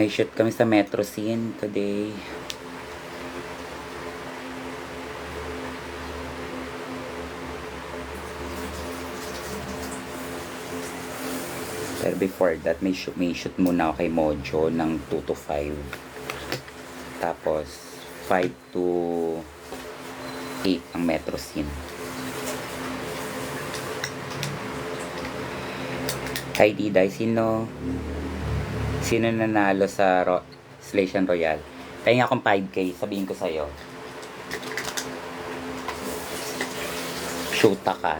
May shoot kami sa Metro Scene today. Pero before that, may shoot muna ako kay Mojo ng 2 to 5. Tapos, 5 to 8 ang Metro Scene. Hi Diday, sino nanalo sa Slation Royale? Kaya akong 5K, sabihin ko sa'yo. Shoota ka.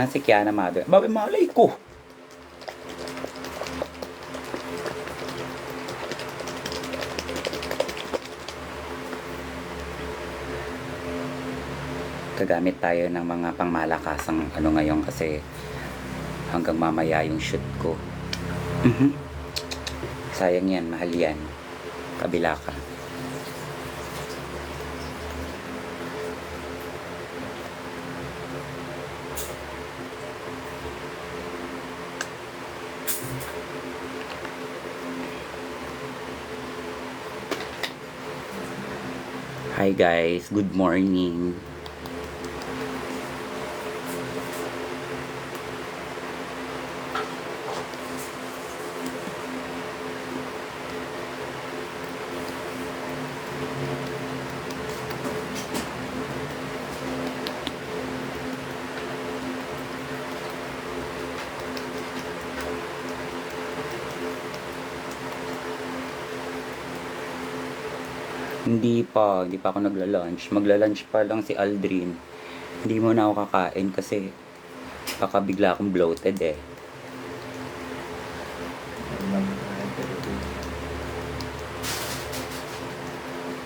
Si Kiana Mother. Babi, malay ko. Gagamit tayo ng mga pangmalakasang ngayon kasi hanggang mamaya yung shoot ko. Sayang yan, mahal yan. Kabila ka. Hi guys, good morning. Hindi pa ako nagla-lunch. Magla-lunch pa lang si Aldrin. Hindi mo na ako kakain kasi baka bigla akong bloated eh.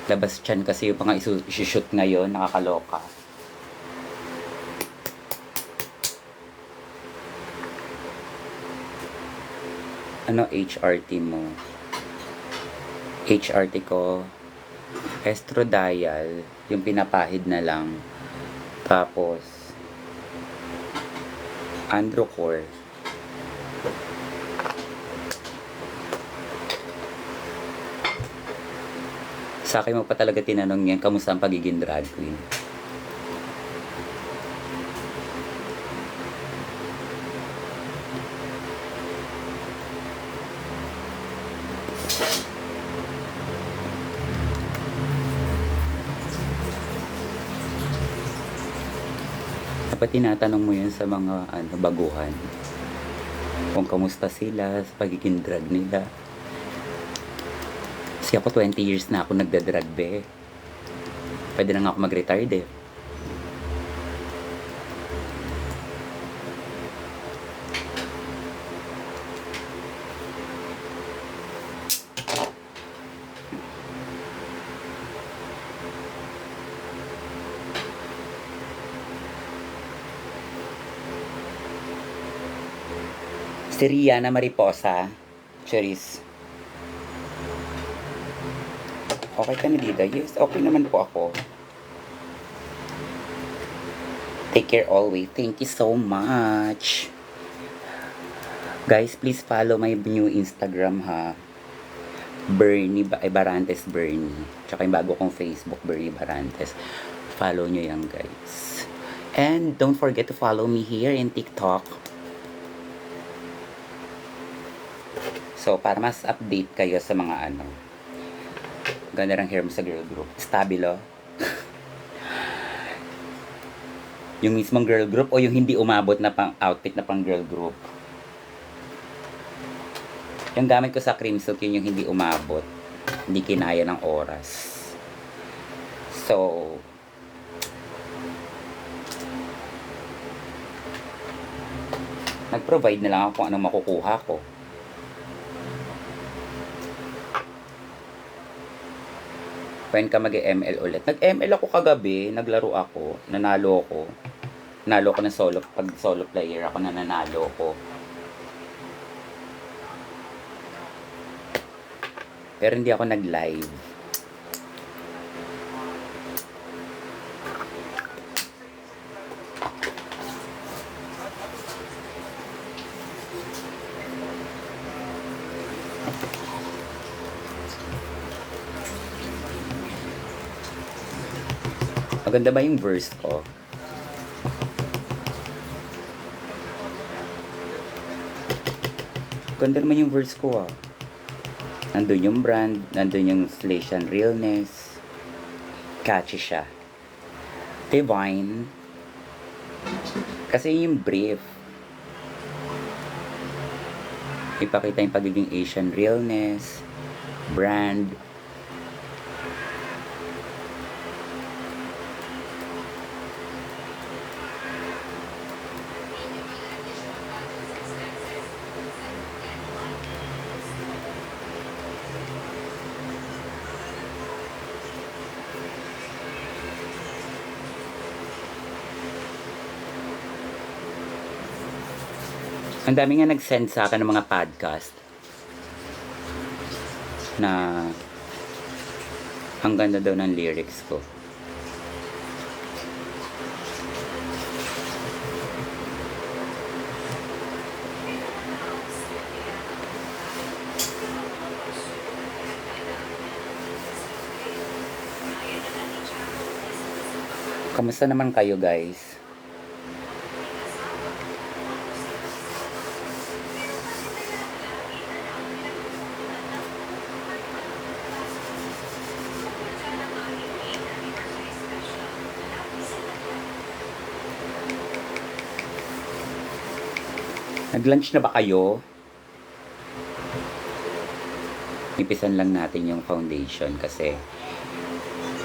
Labas tiyan kasi yung mga isushoot ngayon, nakakaloka. Ano HRT mo? HRT ko estradiol, yung pinapahid na lang. Tapos Androcur. Sa akin mo pa talaga tinanong yan, kamusta ang pagiging drag queen? Dapat tinatanong mo yun sa mga baguhan. Kung kamusta sila sa pagiging drag nila. Kasi ako 20 years na ako nagda-drag be. Pwede na nga ako mag-retired eh. Si Rihanna Mariposa. Cherise. Okay ka na dito? Yes, okay naman po ako. Take care always. Thank you so much. Guys, please follow my new Instagram ha. Bernie Barantes Bernie. Tsaka yung bago kong Facebook, Bernie Barantes. Follow nyo yan guys. And don't forget to follow me here in TikTok. So, para mas update kayo sa mga ganda ng hair mo sa girl group. Stabilo. Yung mismong girl group o yung hindi umabot na pang outfit na pang girl group. Yung gamit ko sa cream silk, yun yung hindi umabot. Hindi kinaya ng oras. So, nag-provide na lang ako kung anong makukuha ko. When ka mag-ML ulit? Nag-ML ako kagabi, naglaro ako, nanalo ako. Nanalo ko ng solo, pag solo player ako, nanalo ko. Pero hindi ako nag-live. Maganda ba yung verse ko? Ganda naman yung verse ko ah. Nandun yung brand, nandun yung Slation realness. Catchy siya. Divine. Kasi yung brief. Ipakita yung pagiging Asian realness, brand. Ang dami nga nag-send sa akin ng mga podcast na ang ganda daw ng lyrics ko. Kamusta naman kayo guys? Nag-lunch na ba kayo? Ipisan lang natin yung foundation kasi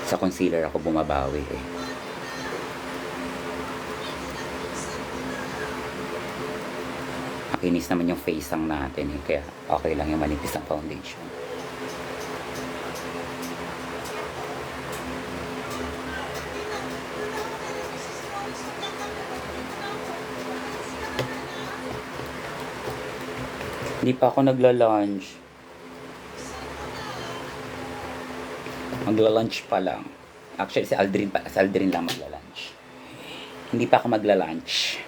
sa concealer ako bumabawi eh. Makinis naman yung face ang natin eh, kaya okay lang yung manipis ng foundation. Hindi pa ako nagla-lunch. Magla-lunch pa lang. Actually, si Aldrin lang magla-lunch. Hindi pa ako magla-lunch.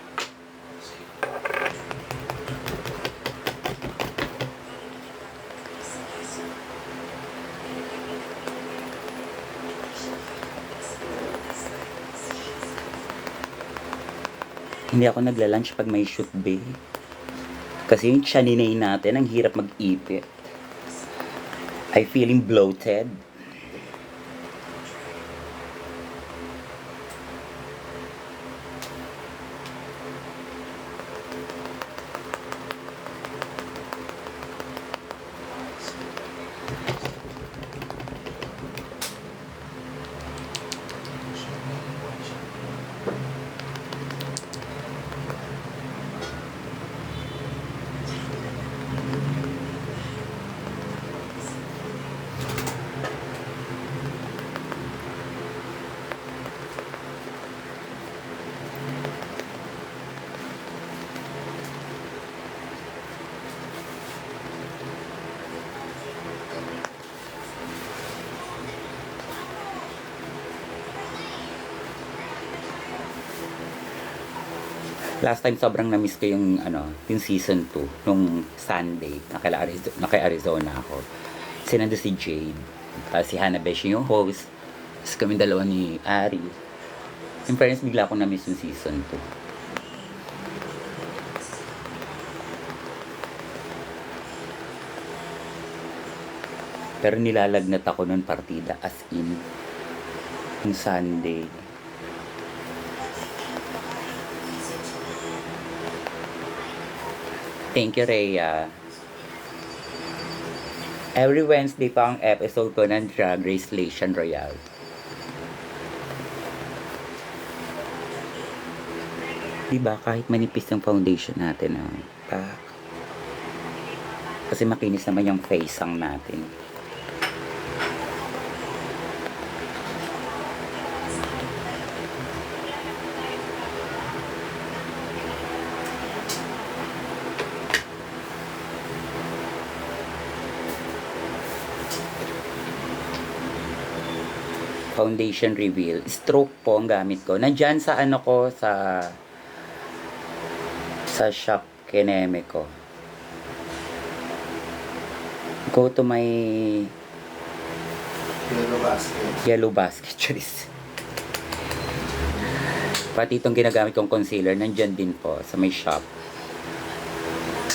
Hindi ako nagla-lunch pag may shoot day. Kasi yung chaninay natin, ang hirap mag-ipit. I feeling bloated. Last time sobrang na-miss ko yung yung season 2 nung Sunday na kay Arizona ako. Sinando si Jade, tapos si Hannah Besh yung host. Tapos kami dalawa ni Ari. In fairness, bigla akong na-miss yung season 2. Pero nilalagnat ako nun partida as in yung Sunday. Thank you, Rhea. Every Wednesday pa ang episode ko ng Drag Race Slation Royale. Diba, kahit manipis yung foundation natin, pak. Kasi makinis naman yung face ang natin. Foundation reveal. Stroke po ang gamit ko. Nandyan sa sa shop kineme ko. Go to my Yellow basket. yellow basket. Charis. Pati itong ginagamit kong concealer, nandyan din po sa may shop.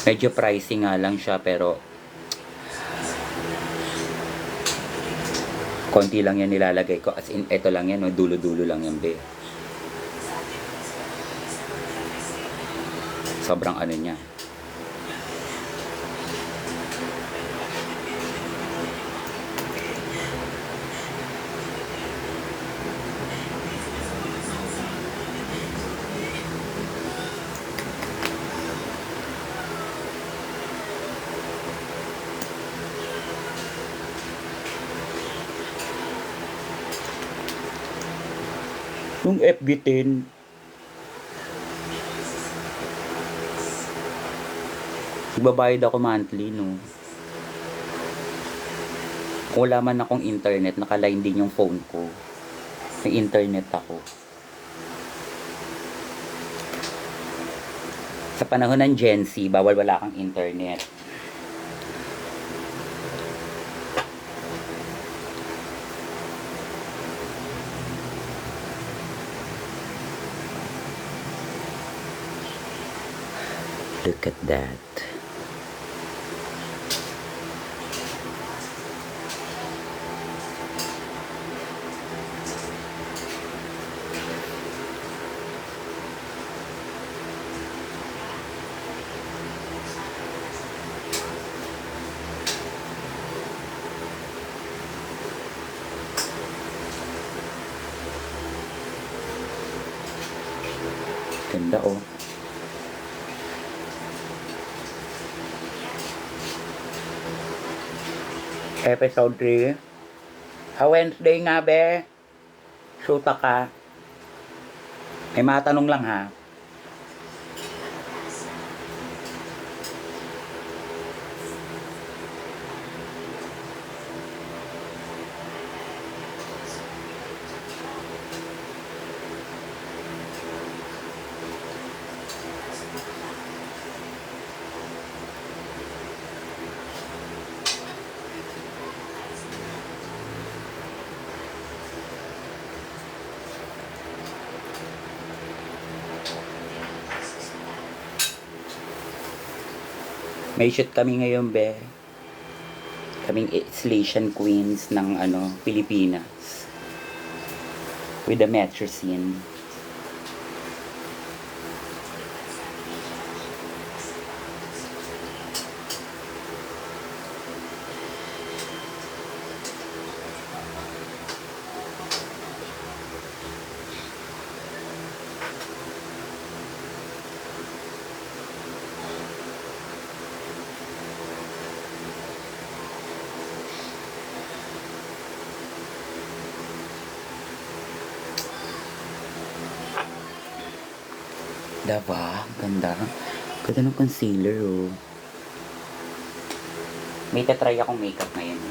Medyo pricey nga lang siya, pero konti lang yan nilalagay ko. As in, eto lang yan, no? Dulo-dulo lang yan, be. Sobrang ano niya. Yung FB10, nagbabayad ako monthly, no? Kung wala man akong internet, nakaline din yung phone ko. May internet ako. Sa panahon ng Gen Z, bawal wala kang internet. Look at that. Ganda, oh. Episode 3. Wednesday nga, be. Shoota ka. May matanong lang, ha. May shoot kami ngayon, be. Kaming installation queens ng Pilipinas. With the metro scene. Diba? Ganda. Ganda ng concealer, oh. May tatry akong makeup ngayon.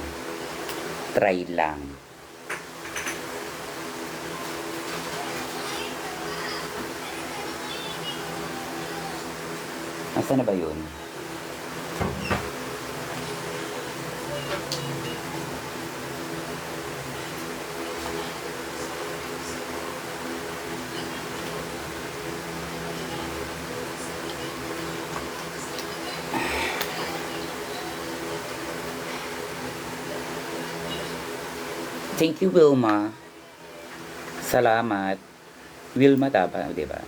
Try lang. Nasaan na ba yun? Thank you, Wilma. Salamat. Wilma taba, di ba?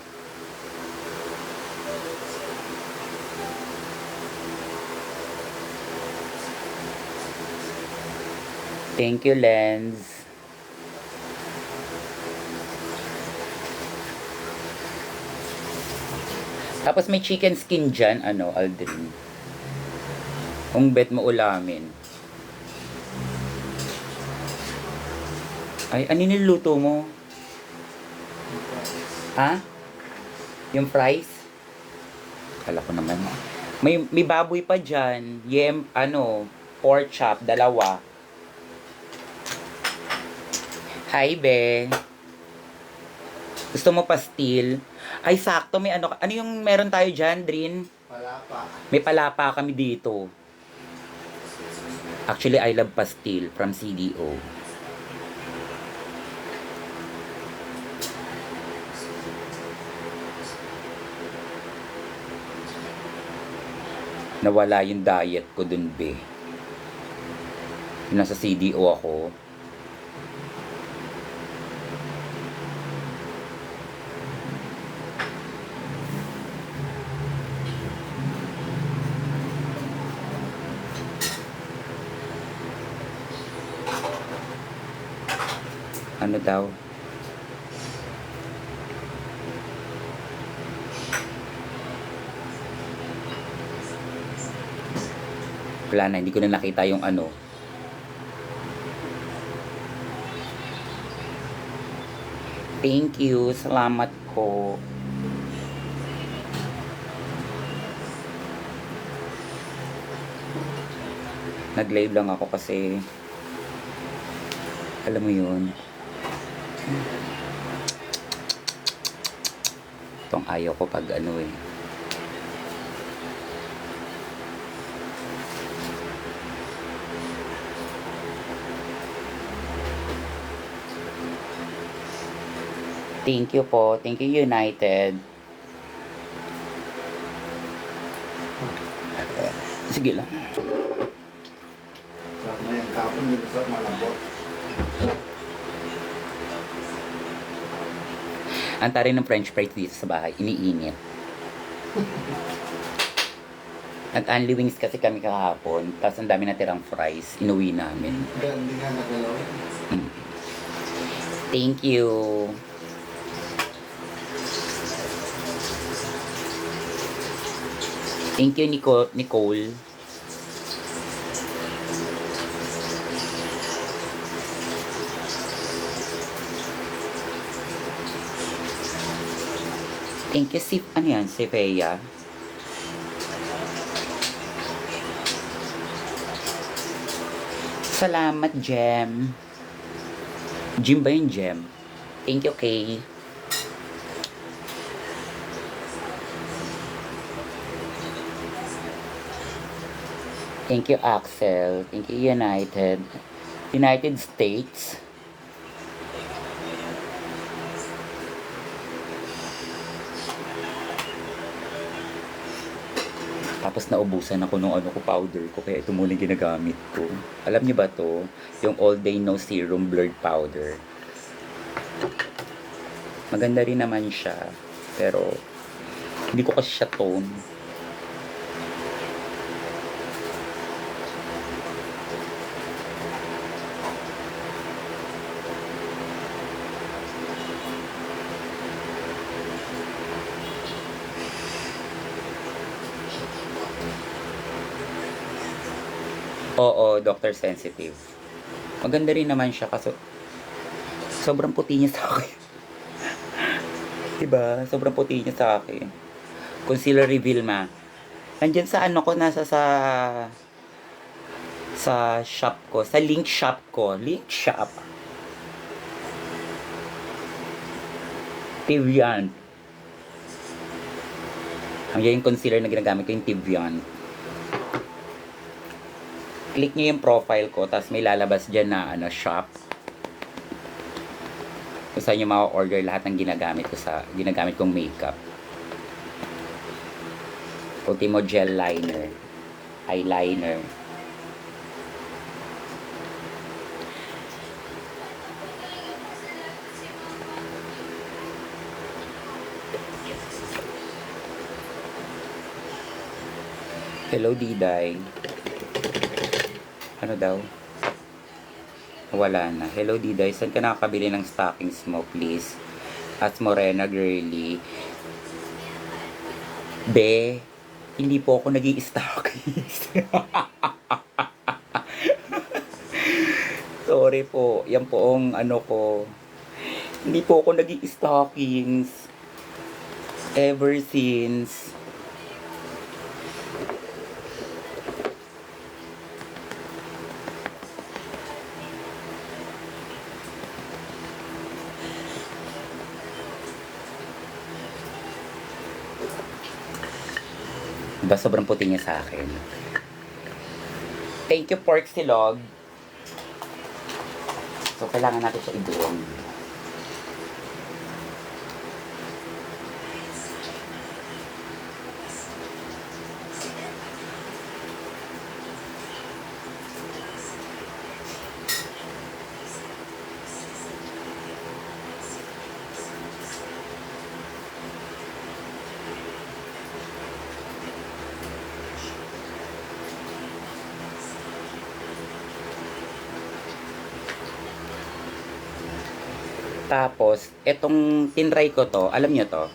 Thank you, Lens. Tapos may chicken skin dyan, Aldrin. Kung bet mo ulamin. Ay, ano niluto mo? Ha? Yung fries? Kala ko naman. May baboy pa dyan. Pork chop, 2. Hi, be. Gusto mo pastil? Ay, sakto. May ano yung meron tayo dyan, Drin? Palapa. May palapa kami dito. Actually, I love pastil from CDO. Nawala yung diet ko dun, be. Nasa CDO ako. Ano daw? Wala na, hindi ko na nakita yung ano. Thank you, salamat po. Nag-live lang ako kasi alam mo yun. Itong ayaw ko pag ano eh. Thank you po. Thank you, United. Sige lang. Sarap na yan. Kapon yung sarap malambot. Ang tarin ng french fries dito sa bahay, iniinit. Nag-unli wings kasi kami kahapon, tapos ang dami natirang fries, inuwi namin. Kaya hindi nga nagalaw. Thank you. Thank you, Nicole. Thank you, ano yan, si Peya. Salamat, Jem. Jim ba yung Jem? Thank you, Kay. Thank you, Axel. Thank you, United States. Tapos naubusan ako nung ano ko powder ko, kaya ito muna yung ginagamit ko. Alam niyo ba to? Yung All Day No Serum Blurred Powder. Maganda rin naman siya, pero hindi ko kasi siya tone. Oo, Dr. Sensitive. Maganda rin naman siya kasi sobrang puti niya sa akin. Diba? Sobrang puti niya sa akin. Concealer reveal ma. Nandyan sa ano ko, nasa sa shop ko. Sa link shop ko. Link shop. Tivian. Ang yung concealer na ginagamit ko yung Tivian. Click nyo yung profile ko, tapos may lalabas dyan na ano, shop. Kung saan nyo ma-order lahat ng ginagamit kong makeup. Ultimo gel liner, eyeliner. Hello, Diday. Ano daw? Wala na. Hello, Diday. Saan ka nakakabili ng stockings mo, please? At Morena Girly. Be, hindi po ako nag-i-stockings. Sorry po. Yan po ang ano ko. Hindi po ako nag-i-stockings. Ever since. Diba, sobrang puti niya sa akin. Thank you, Pork Silog. So, kailangan natin siya i-doon. Tapos, etong tinry ko to, alam nyo to,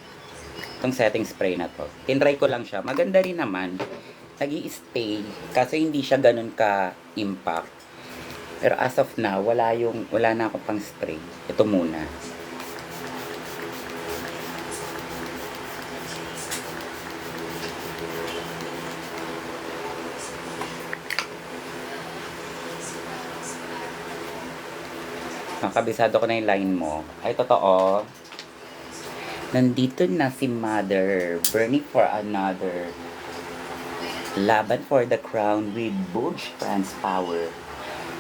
itong setting spray na to. Tinry ko lang siya. Maganda rin naman. Nag-i-stay. Kasi hindi siya ganun ka-impact. Pero as of now, wala na akong pang spray. Ito muna. Kabisado ko na yung line mo. Ay, totoo. Nandito na si Mother. Burning for another. Laban for the crown with Burj France Power.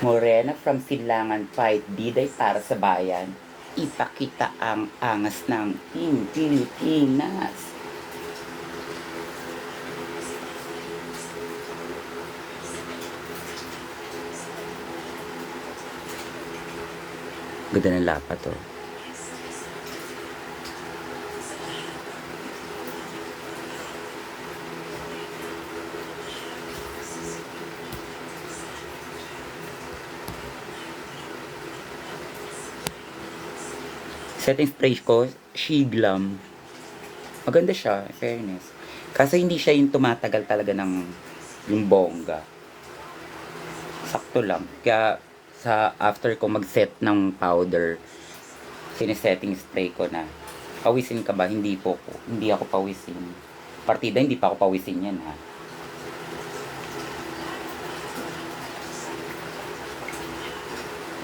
Morena from Silangan fight. Diday para sa bayan. Ipakita ang angas ng Team Pilipinas. Ganda ng lapat to. Setting spray ko, Shiglam. Maganda siya, in fairness. Kasi hindi siya yung tumatagal talaga ng yung bongga. Sakto lang. Kaya sa after ko mag-set ng powder, sinisetting spray ko na. Pawisin ka ba? Hindi ako pawisin. Partida, hindi pa ako pawisin yan ha.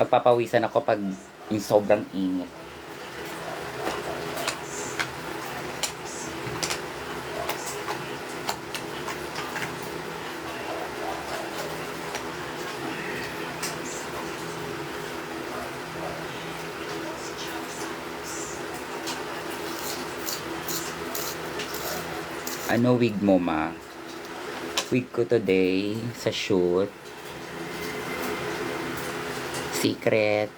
Pagpapawisan ako pag yung sobrang init. Ano wig mo, ma? Wig ko today sa shoot. Secret.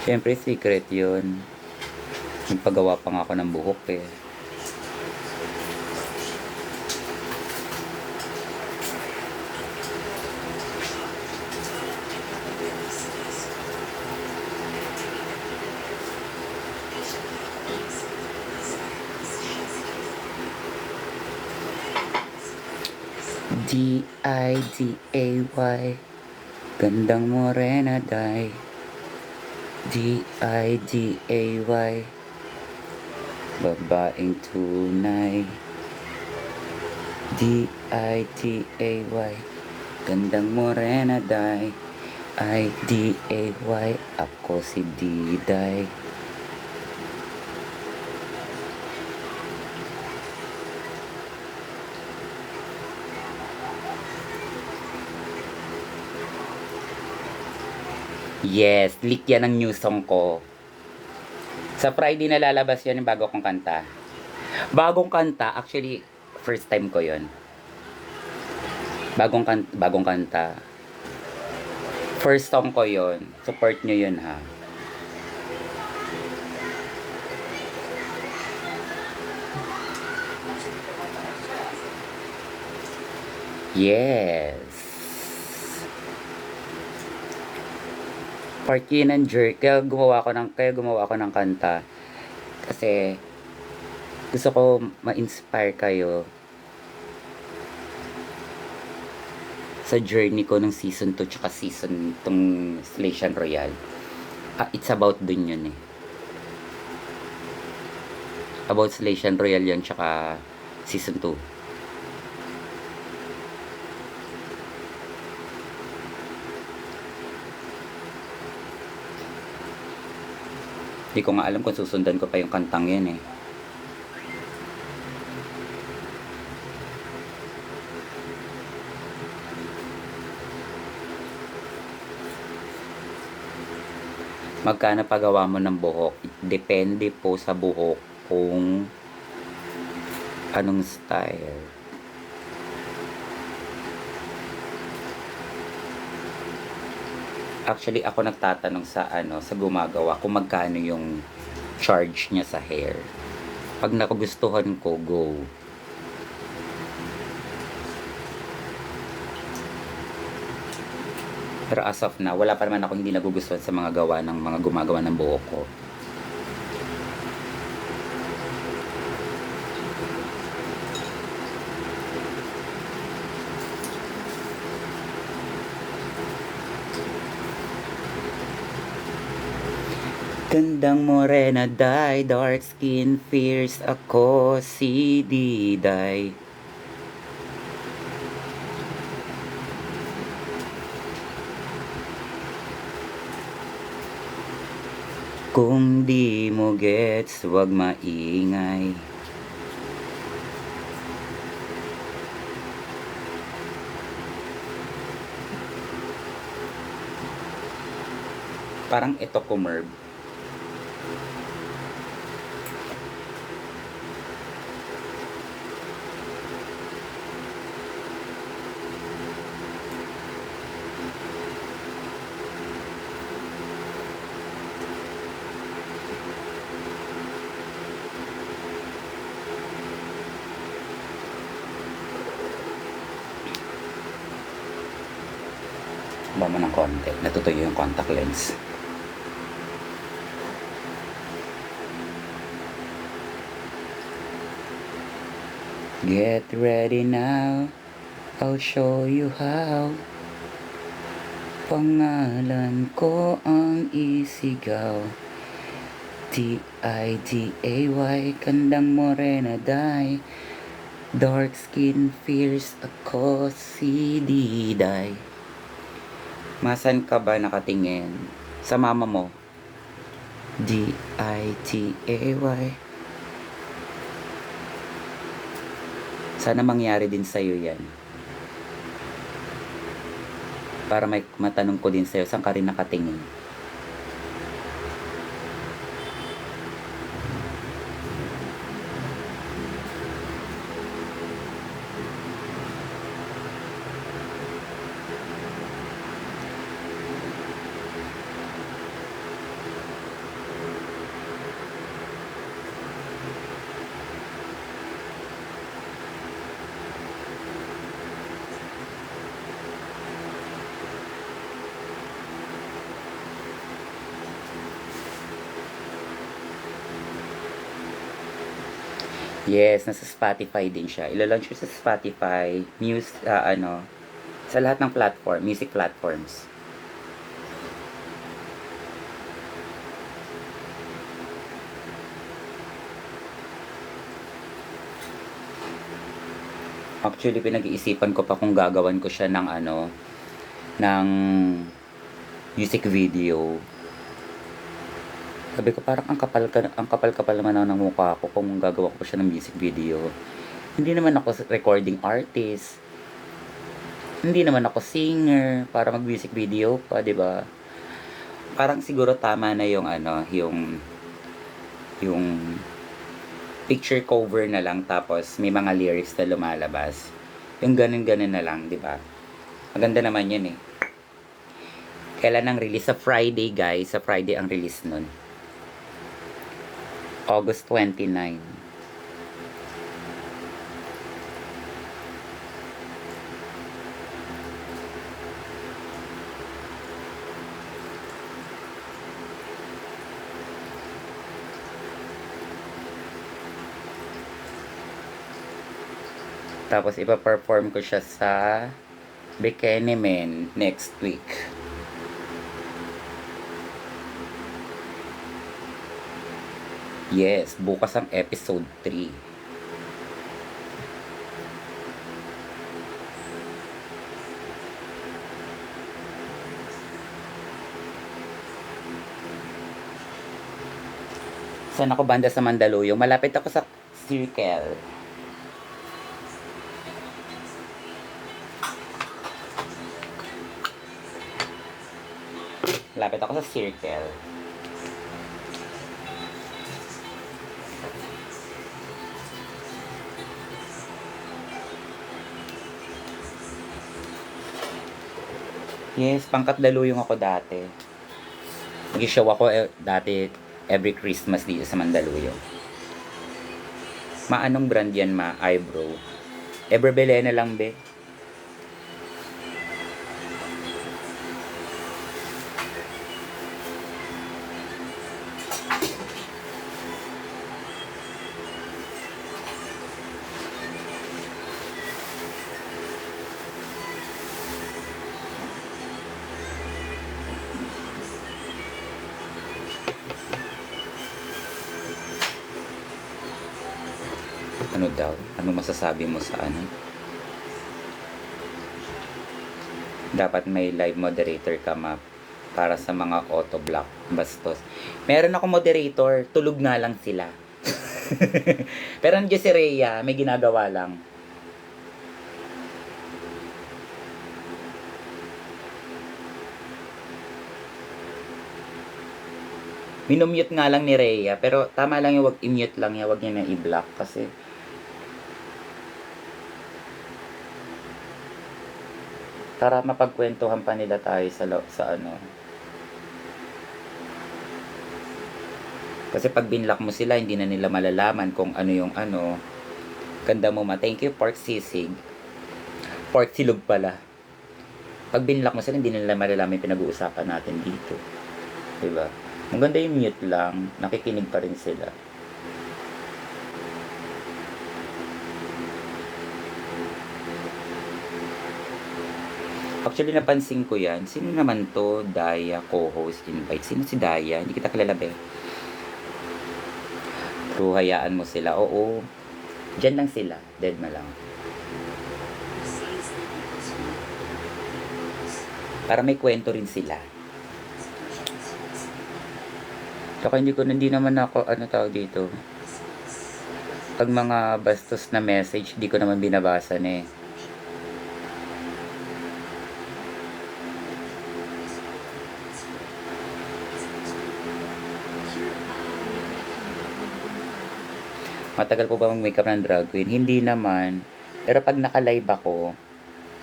Siyempre, secret yun. Nagpagawa pa nga ako ng buhok eh. D-I-D-A-Y Gandang morena day D-I-D-A-Y Babaeng tunay D-I-D-A-Y Gandang morena day I-D-A-Y Ako si Diday. Yes, leak yan ang new song ko. Sa Friday na lalabas yan yung bago kong kanta. Bagong kanta, actually, first time ko yon. Bagong kanta. First song ko yon. Support nyo yun ha. Yes. Part yun ng jerk. Kaya gumawa ako ng kanta. Kasi gusto ko ma-inspire kayo sa journey ko ng season 2 tsaka season tong Slation Royale. It's about dun yun eh. About Slation Royale yun tsaka season 2. Hindi ko nga alam kung susundan ko pa yung kantang yan eh. Magkano pagawa mo ng buhok? Depende po sa buhok kung anong style. Actually, ako nagtatanong sa gumagawa kung magkano yung charge niya sa hair. Pag nakugustuhan ko, go. Pero as of now, wala pa naman ako hindi nagugustuhan sa mga gawa ng mga gumagawa ng buhok ko. Gandang morena, die, dark skin, fierce ako, si Diday. Kung di mo gets, wag maingay. Parang ito kumerb. Ba mo ng konti, natutuyo yung contact lens. Get ready now, I'll show you how. Pangalan ko ang isigaw. Diday, kandang morena, die. Dark skin, fierce ako, si Diday. Masan ka ba nakatingin? Sa mama mo. Diday. Sana mangyari din sa'yo yan. Para may matanong ko din sa'yo, saan ka rin nakatingin? Yes, nasa Spotify din siya. Ila-launch siya sa Spotify, sa lahat ng platform, music platforms. Actually, pinag-iisipan ko pa kung gagawan ko siya ng music video. Sabi ko parang ang kapal naman ng mukha ko kung gagawa ko pa siya ng music video. Hindi naman ako recording artist. Hindi naman ako singer para mag-music video pa, 'di ba? Parang siguro tama na yung picture cover na lang tapos may mga lyrics na lumalabas. Yung ganun-ganun na lang, 'di ba? Maganda naman 'yun eh. Kailan ang release? Sa Friday, guys. Sa Friday ang release nun. August 29. Tapos ipa-perform ko siya sa Bikini Men next week. Yes, bukas ang episode 3. Saan ako banda sa Mandaluyong? Malapit ako sa Circle. Malapit ako sa Circle. Yes, pangkat daluyong ako dati. Nag-show ako dati every Christmas dito sa Mandaluyong. Anong brand yan, eyebrow? Ever Belena lang, be. Ano daw? Ano masasabi mo sa ano? Dapat may live moderator ka, map, para sa mga auto block bastos. Meron ako moderator, tulog nga lang sila. Pero nandiyan si Rhea, may ginagawa lang. Minumute nga lang ni Rhea, pero tama lang yung wag i-mute lang niya, wag niya na i-block kasi para mapagkwentuhan pa nila tayo sa ano. Kasi pag binlock mo sila, hindi na nila malalaman kung ano yung ano. Ganda mo ma. Thank you, Pork Sisig. Pork Silog pala. Pag binlock mo sila, hindi nila malalaman yung pinag-uusapan natin dito. Diba? Maganda yung mute lang. Nakikinig pa rin sila. Actually, napansin ko yan. Sino naman to? Daya, co-host, invite. Sino si Daya? Hindi kita kilala, be. Pero hayaan mo sila. Oo. Diyan lang sila. Dead na lang. Para may kwento rin sila. Saka hindi naman ako, ano tawag dito. Pag mga bastos na message, di ko naman binabasa na eh. Matagal po ba mag-makeup ng drag queen? Hindi naman. Pero pag naka-live ako,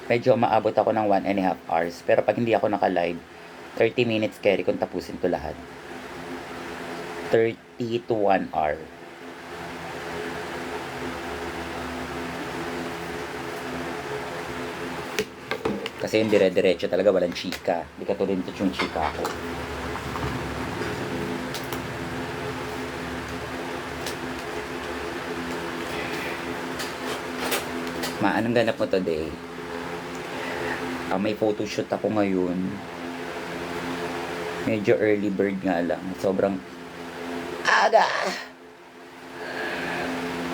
medyo maabot ako ng 1.5 hours. Pero pag hindi ako naka-live, 30 minutes carry kung tapusin ko lahat. 30 to 1 hour. Kasi yung dire-diretso talaga, walang chika. Hindi ka tulad nito yung chika ako. Anong ganap mo today? May photoshoot ako ngayon. Medyo early bird nga lang. Sobrang aga!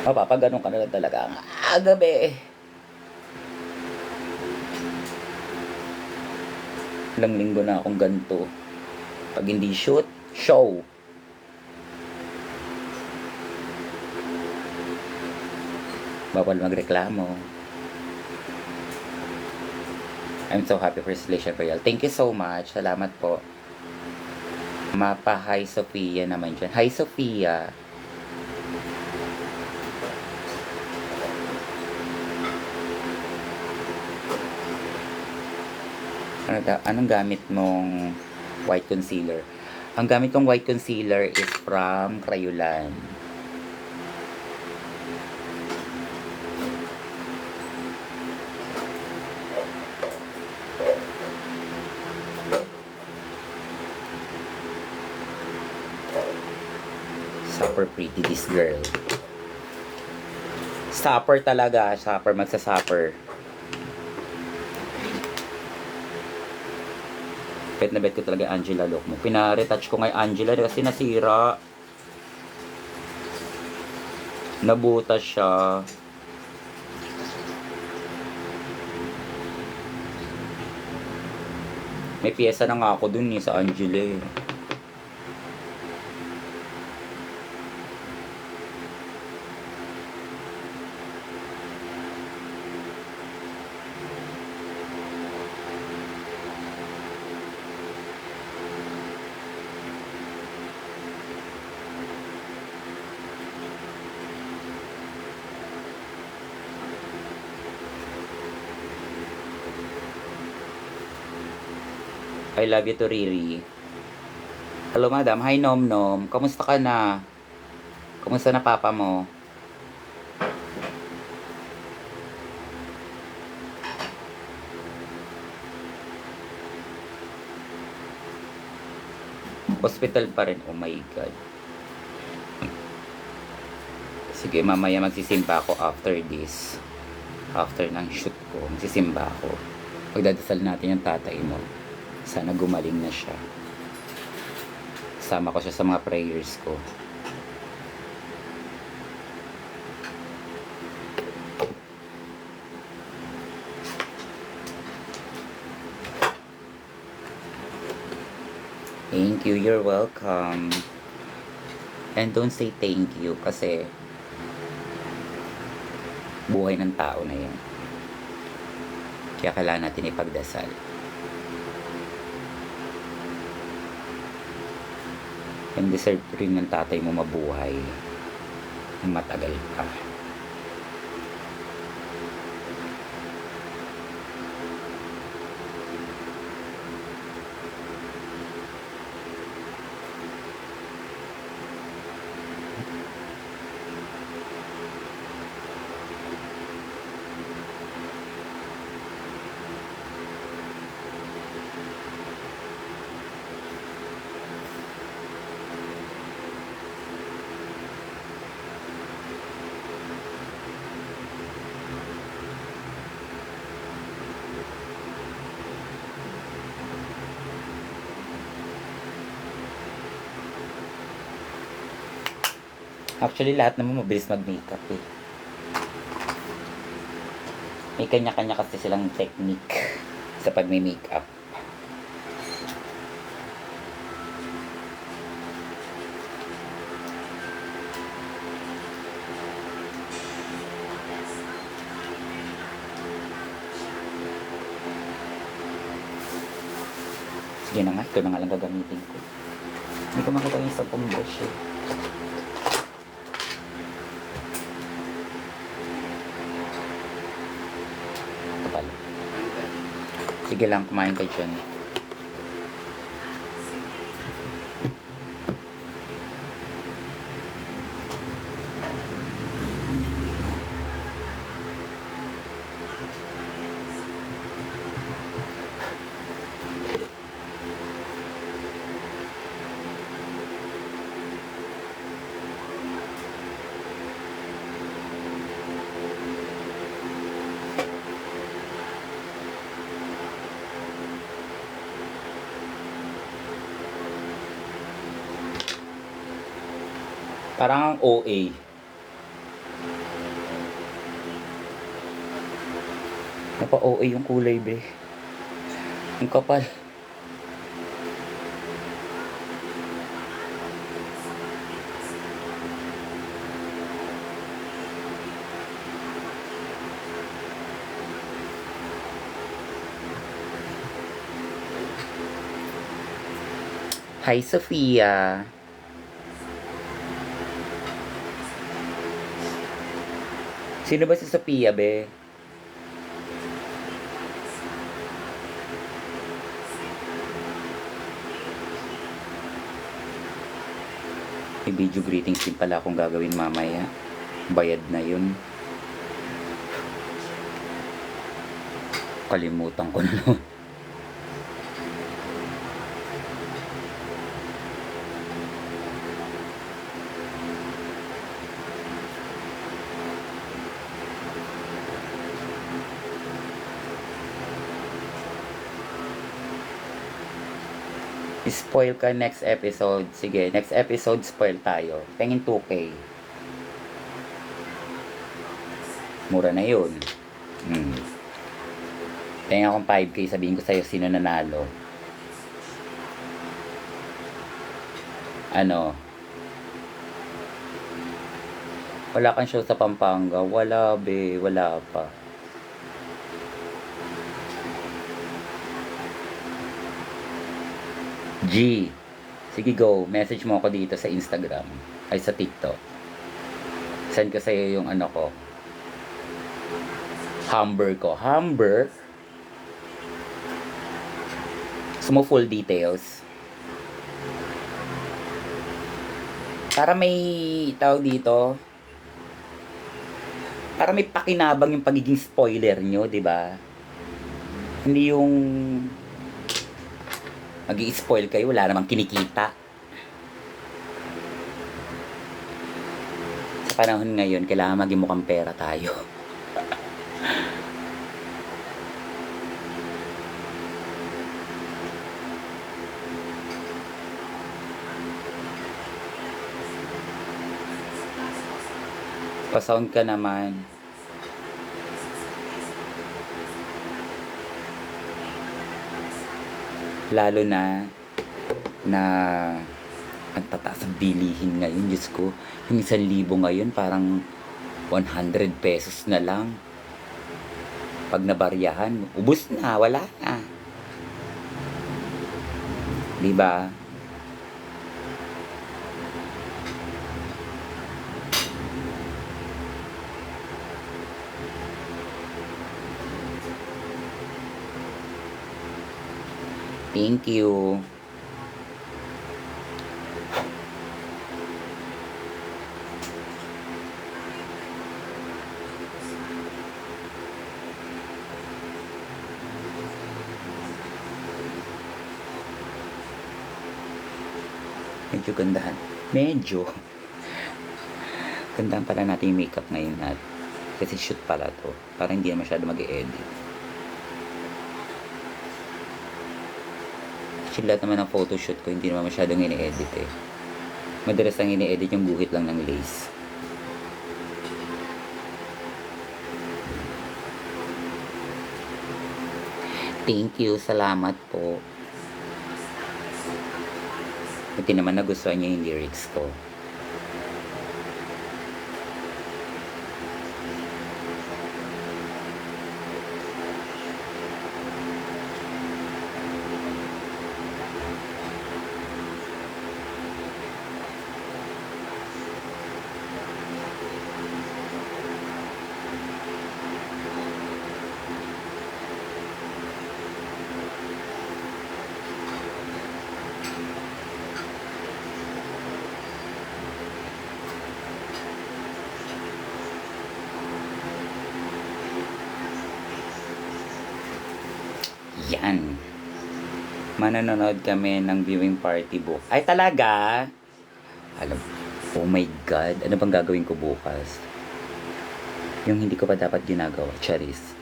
Mapapaganon ka na lang talaga. Ang aga, be! Ilang linggo na akong ganito. Pag hindi shoot, show! Bawal magreklamo. I'm so happy for Celestial Royal. Thank you so much. Salamat po. Mapa, hi Sophia naman dyan. Hi Sophia. Anong gamit mong white concealer? Ang gamit kong white concealer is from Crayolan. Super pretty this girl. Supper talaga. Supper. Magsa-supper. Bet na bet ko talaga Angela look mo. Pina-retouch ko ngay Angela kasi nasira. Nabutas siya. May piyesa na nga ako dun eh sa Angela eh. I love you to Riri. Hello madam. Hi Nom Nom. Kamusta ka na? Kamusta na papa mo? Hospital pa rin. Oh my God. Sige, mamaya magsisimba ako after this. After ng shoot ko, magsisimba ako. Pagdadasal natin yung tatay mo. Sana gumaling na siya. Sama ko siya sa mga prayers ko. Thank you, you're welcome. And don't say thank you kasi buhay ng tao na yun. Kaya kailangan natin ipagdasal. And deserve rin ng tatay mo mabuhay ng matagal pa. Actually, lahat naman mabilis mag-makeup eh. May kanya-kanya kasi silang technique sa pag-makeup. Sige na nga, ito na nga lang gagamitin ko. Hindi ko makita yung isa pong brush eh. Sige lang, kumain kay John. Parang ang OA. Napa-OA yung kulay, be. Ang kapal. Hi, Sophia. Sino ba si Sophia, be? May video greetings din pala akong gagawin mamaya. Bayad na yun. Kalimutan ko na naman. Spoil ka next episode. Sige, next episode spoil tayo. Pengin 2K. Mura na yun. Pengen akong 5K. Sabihin ko sa'yo sino nanalo. Ano? Wala kang show sa Pampanga. Wala, be. Wala pa. G. Sige, go. Message mo ako dito sa Instagram. Ay, sa TikTok. Send ko sa'yo yung ano ko. Humber ko. Humber. Gusto mo full details? Para may tawag dito. Para may pakinabang yung pagiging spoiler nyo, di ba? Hindi yung mag-i-spoil kayo, wala namang kinikita. Sa panahon ngayon, kailangan maging mukhang pera tayo. Pa-sound ka naman. Lalo na na ang tataas ang bilihin ngayon, Diyos ko. Yung 1,000 ngayon, parang 100 pesos na lang. Pag nabaryahan, ubus na, wala na. Diba? Thank you. Medyo gandahan. Medyo. Gandahan pala natin yung makeup ngayon at kasi shoot pala to. Para hindi na masyado mag-edit. Actually, lahat naman ng photoshoot ko, hindi naman masyadong ini-edit eh. Madalas lang ini-edit yung guhit lang ng lace. Thank you. Salamat po. Buti naman nagustuhan niya yung lyrics ko. Yan. Manonood kami ng viewing party book. Ay, talaga? Alam, oh my God. Ano bang gagawin ko bukas? Yung hindi ko pa dapat ginagawa. Charis.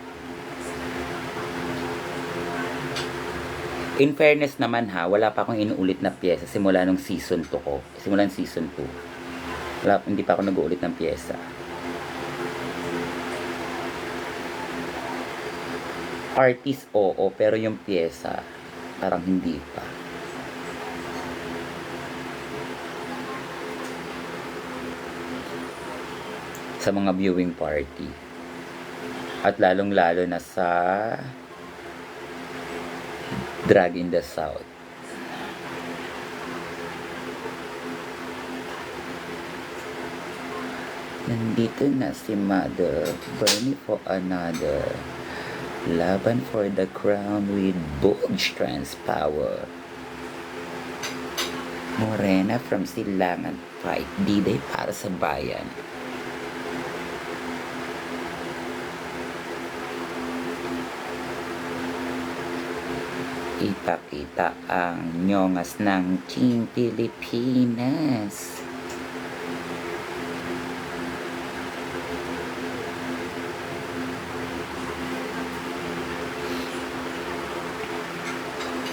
In fairness naman ha, wala pa akong inuulit na pyesa simula nung season 2 ko. Simula ng season 2. Hindi pa ako nag-uulit ng pyesa. Artist, oo, pero yung pyesa, parang hindi pa. Sa mga viewing party. At lalong-lalo na sa Drag in the South. Nandito na si Mother, burning for another. Laban for the crown with bulge trans power. Morena from Silangan fight D-Day para sa bayan. Ipakita ang nyongas ng Team Pilipinas.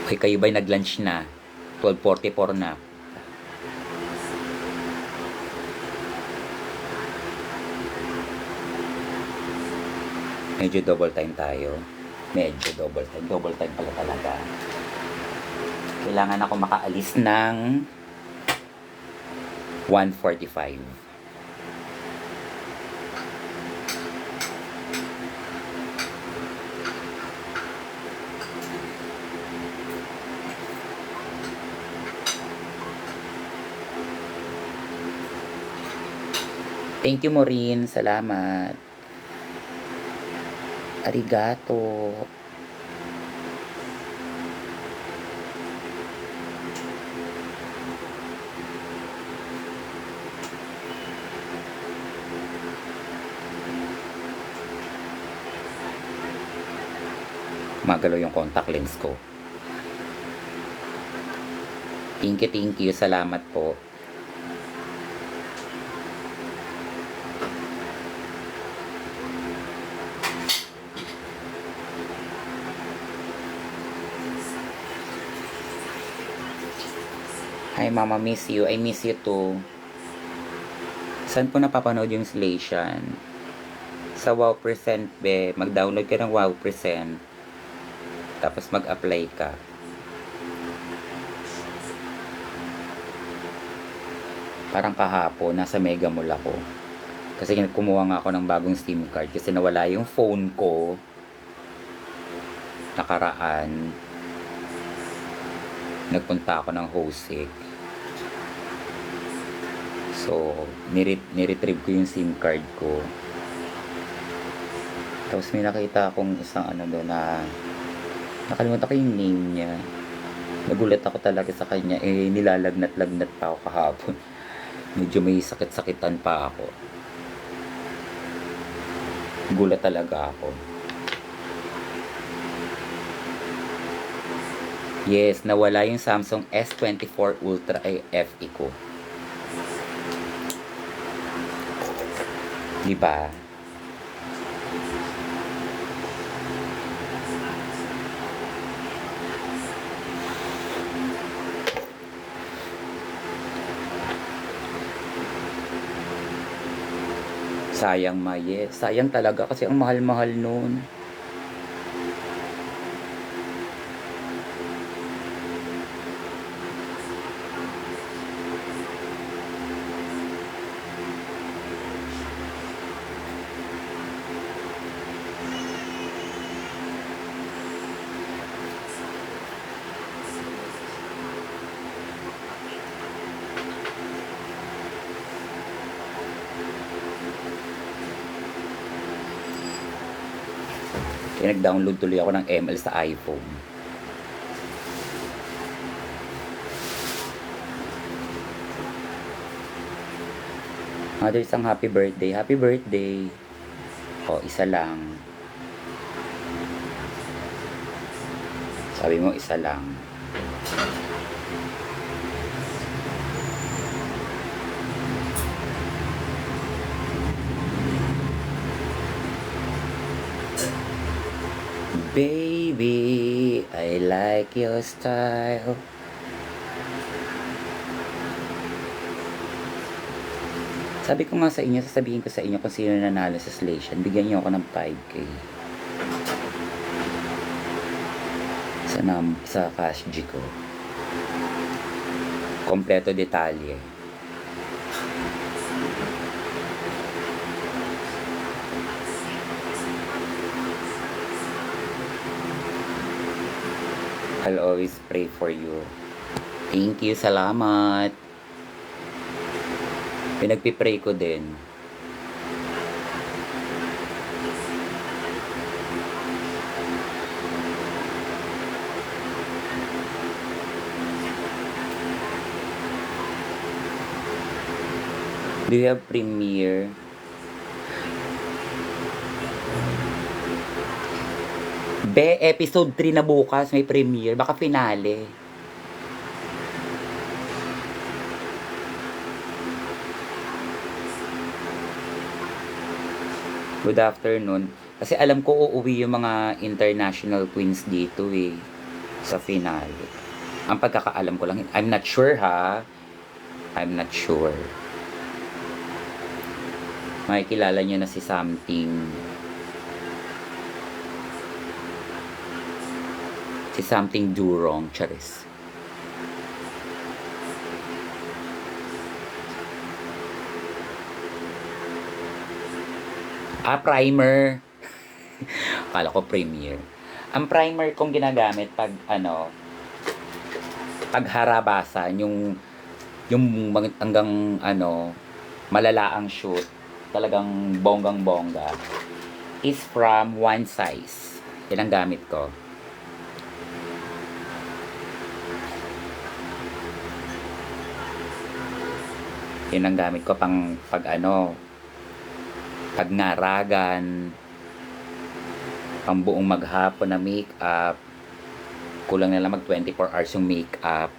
Okay, kayo ba'y nag-lunch na? 12:44 na. Medyo double time tayo. Medyo double time. Double time pala talaga. Kailangan ako makaalis ng 1:45. Thank you, Maureen. Salamat. Arigato. Magalaw yung contact lens ko. Thank you. Salamat po. Hi mama, miss you. I miss you too. Saan po napapanood yung installation? Sa Wow Present, be. Mag-download ka ng Wow Present. Tapos mag-apply ka. Parang kahapon, nasa Mega Mall ako. Kasi kumuha nga ako ng bagong SIM card kasi nawala yung phone ko nakaraan. Nagpunta ako ng Hosek. So, niretrieve ko yung SIM card ko. Tapos may nakita akong isang ano doon na nakalimutan ko yung name niya. Nagulat ako talaga sa kanya. Nilalagnat-lagnat pa ako kahapon. Medyo may sakit-sakitan pa ako. Gulat talaga ako. Yes, nawala yung Samsung S24 Ultra FE ko. Diba? Sayang Maye. Sayang talaga kasi ang mahal-mahal nun. Kaya nag-download tuloy ako ng ML sa iPhone. Mother, isang happy birthday. Happy birthday. O, isa lang. Sabi mo, isa lang. Baby, I like your style. Sabi ko nga sa inyo, sasabihin ko sa inyo kung sino nanalo sa Slation. Bigyan niyo ako ng 5K. Sa cash G ko. Kompleto detalye. I'll always pray for you. Thank you, salamat. Pinagpipray ko din. Do you have premiere? Be, episode 3 na bukas, may premiere. Baka finale. Good afternoon. Kasi alam ko uuwi yung mga international queens dito eh. Sa finale. Ang pagkakaalam ko lang, I'm not sure ha. I'm not sure. Makikilala nyo na si something. Si something do wrong, charis. Primer. Akala ko premiere. Ang primer kong ginagamit pag pag harabasan, yung hanggang malala ang shoot, talagang bonggang-bongga, is from One Size. Yan ang gamit ko. Yun ang gamit ko pang pag ngaragan, pang buong maghapon na make-up. Kulang na lang mag 24 hours yung make-up.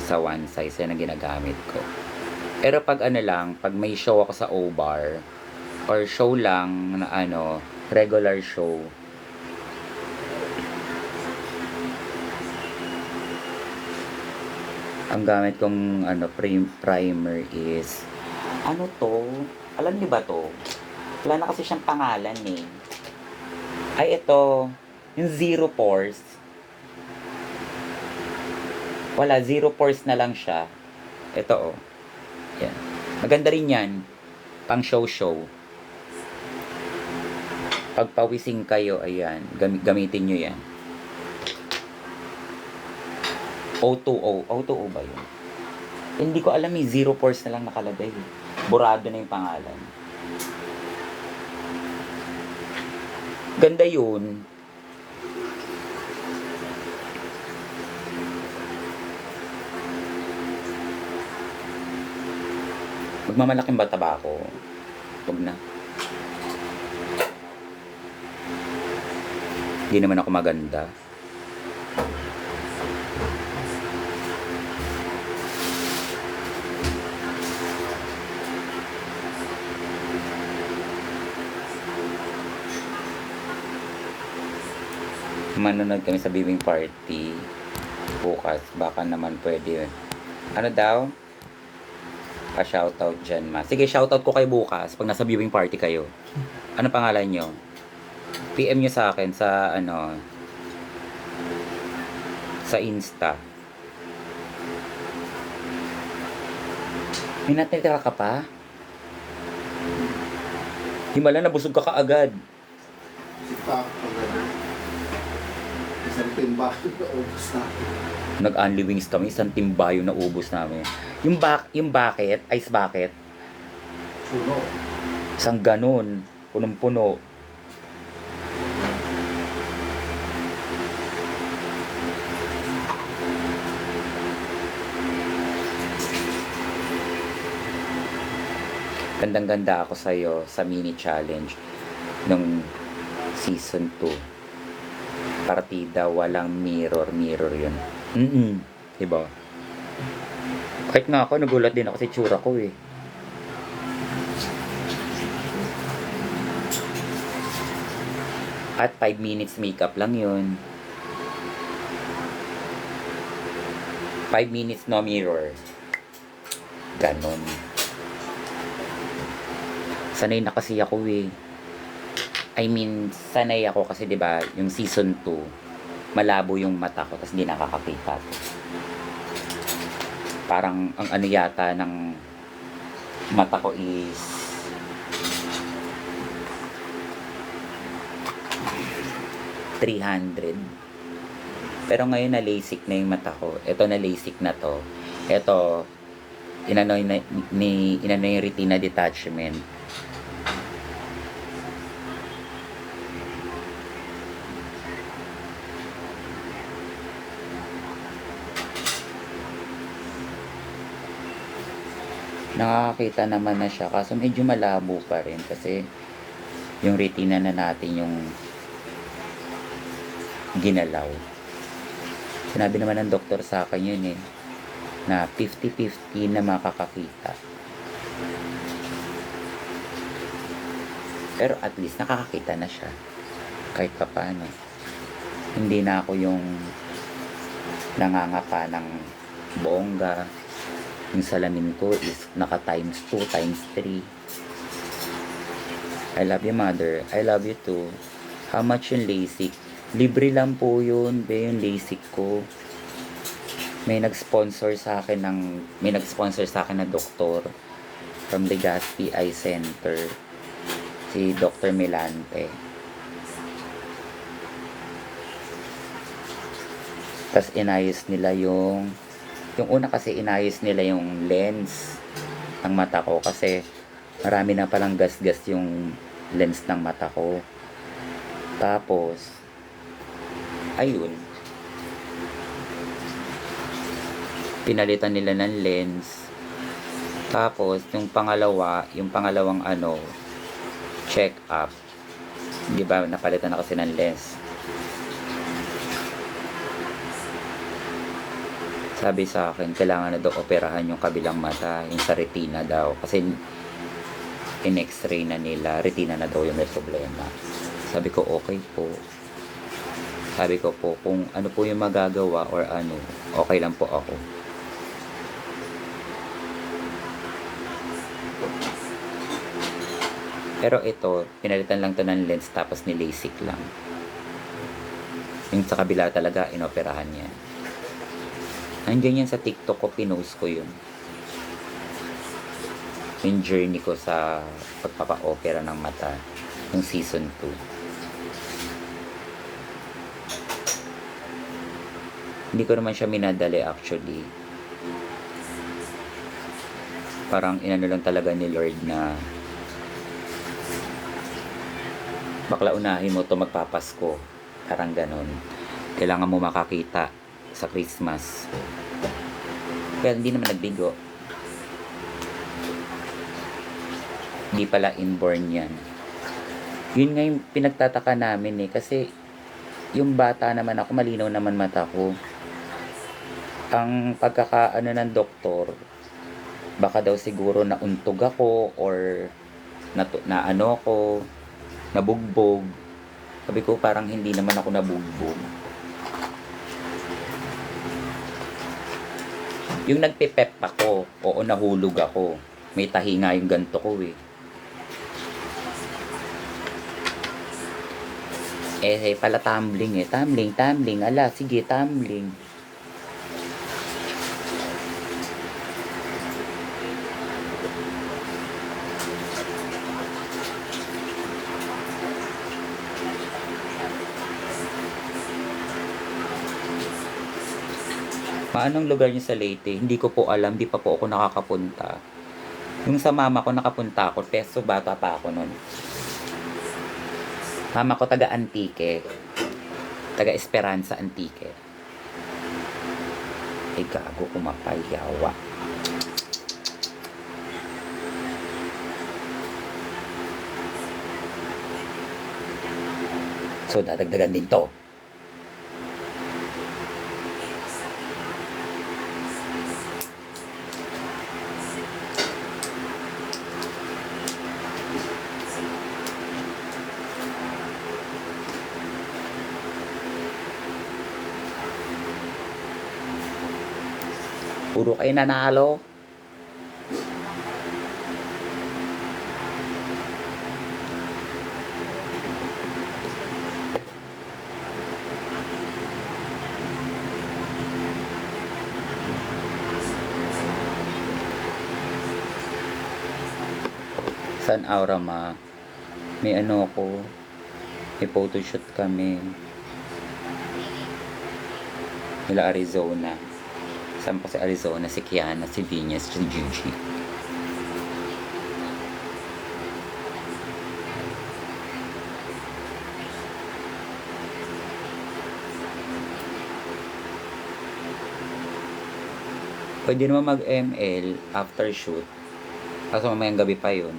Sa One Size yan ang ginagamit ko. Pero pag pag may show ako sa O-Bar, or show lang na regular show, ang gamit kong primer is to? Alam niyo ba to? Wala na kasi siyang pangalan eh. Ay, ito yung Zero Pores. Wala, zero pores na lang siya. Ito, oh. Yan. Maganda rin yan. Pang show-show. Pagpawising kayo, ayan. Gamitin nyo yan. O2O. O2O ba yun? Hindi ko alam, zero pores na lang nakalagay. Burado na yung pangalan. Ganda yun. Magmamalaking ba tabako? Huwag na. Hindi naman ako maganda. Manonood kami sa viewing party bukas. Baka naman pwede yun. Ano daw? Pa-shoutout dyan, ma. Sige, shoutout ko kayo bukas pag nasa viewing party kayo. Ano pangalan nyo? PM nyo sa akin sa, sa Insta. May natitira ka pa? Himala, nabusog ka kaagad. Si Pap, isang timba, ubos na. Nag-only wings kami, isang timbayo na ubos namin. Yung bucket, ice bucket, Puno. isang ganun, punong-puno. Gandang-ganda ako sa'yo sa mini challenge nung season 2. Partida, walang mirror yun. Diba? Kahit nga ako, nagulat din ako sa itsura ko eh. At 5 minutes makeup lang yun. 5 minutes no mirror. Ganon. Sanay na kasi ako eh. I mean, sanay ako kasi 'di ba, yung season 2, malabo yung mata ko tapos hindi nakakakita. Parang ang ano yata ng mata ko is $300. Pero ngayon na LASIK na yung mata ko. Ito na LASIK na to. Ito inano yung retina detachment. Nakakakita naman na siya kaso medyo malabo pa rin kasi yung retina na natin yung ginalaw. Sinabi naman ng doktor sa akin yun eh, na 50-50 na makakakita. Pero at least nakakakita na siya kahit pa paano. Hindi na ako yung nangangapa ng bongga. Yung salamin ko is naka times 2, times 3. I love you, mother. I love you too. How much yung LASIK? Libre lang po yun, be, yung LASIK ko. May nag-sponsor sa akin na doktor from Legazpi Eye Center. Si Dr. Melante. Tapos inayos nila yung una kasi inayos nila yung lens ng mata ko kasi marami na palang gas-gas yung lens ng mata ko. Tapos ayun, pinalitan nila ng lens. Tapos yung pangalawang check up, di ba napalitan na kasi ng lens. Sabi sa akin, kailangan na daw operahan yung kabilang mata, yung sa retina daw. Kasi in-x-ray na nila, retina na daw yung may problema. Sabi ko, okay po. Sabi ko po, kung ano po yung magagawa or okay lang po ako. Pero ito, pinalitan lang to ng lens tapos ni LASIK lang. Yung sa kabila talaga, inoperahan niya. Andiyan yan sa TikTok ko, pinost ko yun. Yung journey ko sa pagpapa-opera ng mata. Yung season 2. Hindi ko naman siya minadali actually. Parang inano lang talaga ni Lord na bakla unahin mo to magpapasko. Parang ganon. Kailangan mo makakita sa Christmas. Pero hindi naman nagbigo. Hindi pala inborn yan. Yun nga yung pinagtataka namin kasi yung bata naman ako, malinaw naman mata ko. Ang pagkakaano ng doktor, baka daw siguro nauntog ako or na ano ko, nabugbog. Sabi ko parang hindi naman ako nabugbog. Yung nagpipep ako, oo nahulog ako. May tahi nga yung ganto ko pala tumbling tumbling, ala sige tumbling. Paanong lugar niyo sa Leyte? Hindi ko po alam, di pa po ako nakakapunta. Yung sa mama ko nakapunta ako, peso bata pa ako nun. Mama ko taga Antique. Taga Esperanza Antique. Ay gago, kumapayawa. So dadagdagan din to. Puro kayo nanalo. San Aura ma? May ano ako. May photoshoot kami. Nila Arizona. Saan pa si Arizona? Si Kiana, si Venus, si Gigi. Pwede naman mag-ML after shoot. Kaso mamayang gabi pa yun.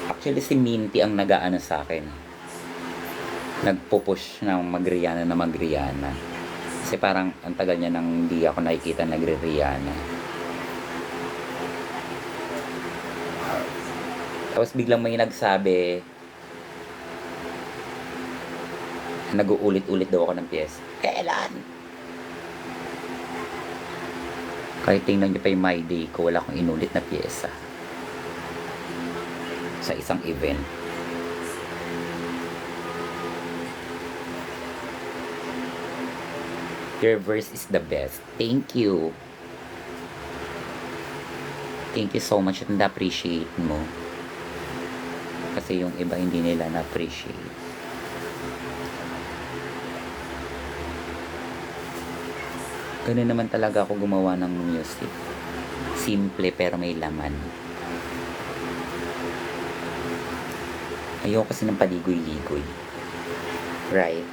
Actually, si Minty ang nag-aano sa akin. Nagpo-push ng mag-Rihanna na mag-Rihanna. Kasi parang ang tagal niya nang hindi ako nakikita nagre-Rihanna. Tapos biglang may nagsabi, nag-uulit-ulit daw ako ng piyesa. Kailan? Kahit tingnan niyo pa yung My Day ko, wala akong inulit na piyesa. Sa isang event. Your verse is the best. Thank you. Thank you so much at na-appreciate mo. Kasi yung iba hindi nila na-appreciate. Ganun naman talaga ako gumawa ng music. Simple pero may laman. Ayoko kasi ng paligoy-ligoy. Right?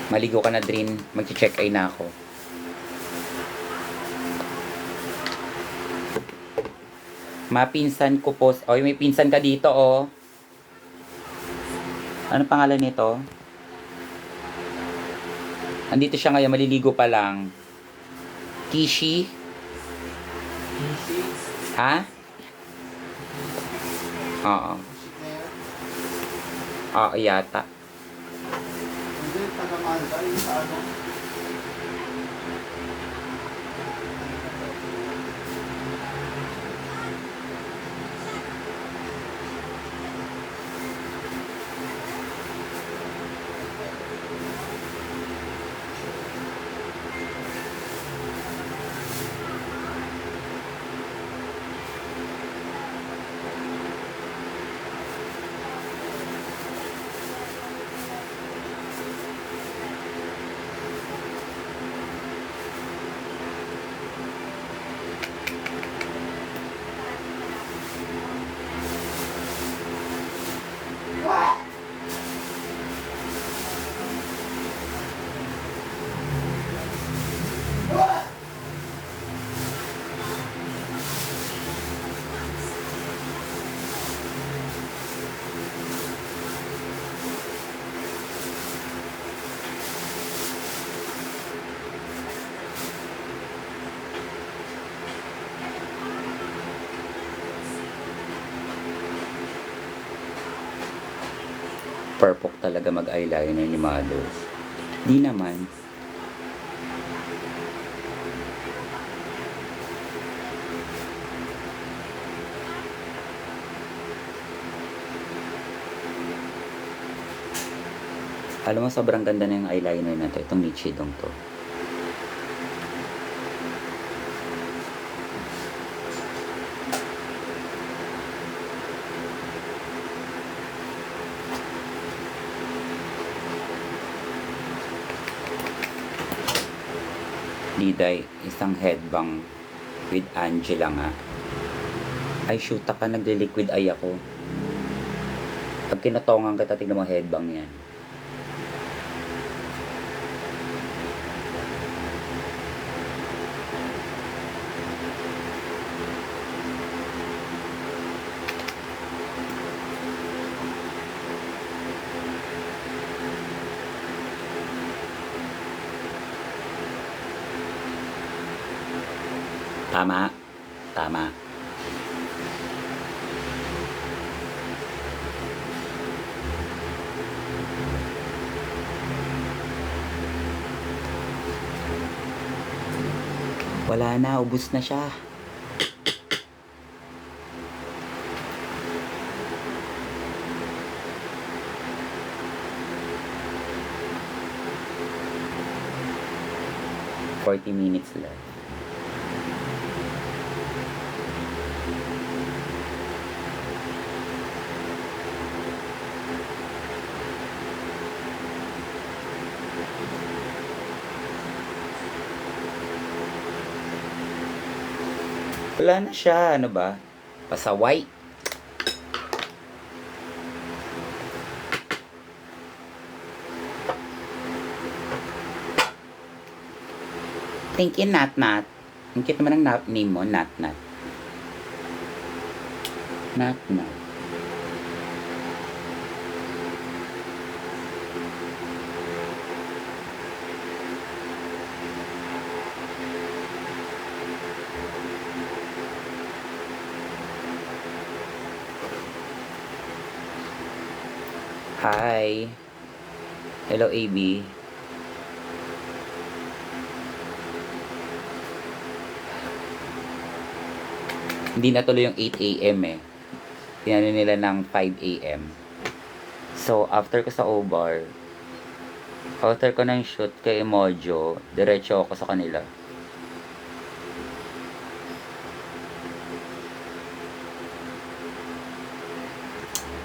Maligo ka na, Drin. Mag-check-in na ako. Mapinsan ko po. Oy, may pinsan ka dito, oh. Ano pangalan nito? Andito siya ngayon, maliligo pa lang. Kishi? Ha? Oo. Oo, yata. Hindi, taga-Manda, yung sa ano. Perfect talaga mag-eyeliner ni Mother. Di naman. Alam mo, sobrang ganda na yung eyeliner na to. Itong Nichidong to. Diday, isang headbang with Angela nga. Ay, shoot ka, nagle-liquid eye ako. Pag kinatongan kita, tignan mo headbang yan. Tama. Tama. Wala na, ubus na siya. "40 minutes left." Wala na siya, ano ba? Pasaway. Thank you, Nat Nat. Ang cute naman ang name mo, Nat Nat. Nat Nat. Hi. Hello, AB. Hindi natuloy yung 8 a.m. eh. Tinano nila ng 5 a.m. So, after ko sa O-Bar, after ko ng shoot kay Emojo, diretso ako sa kanila.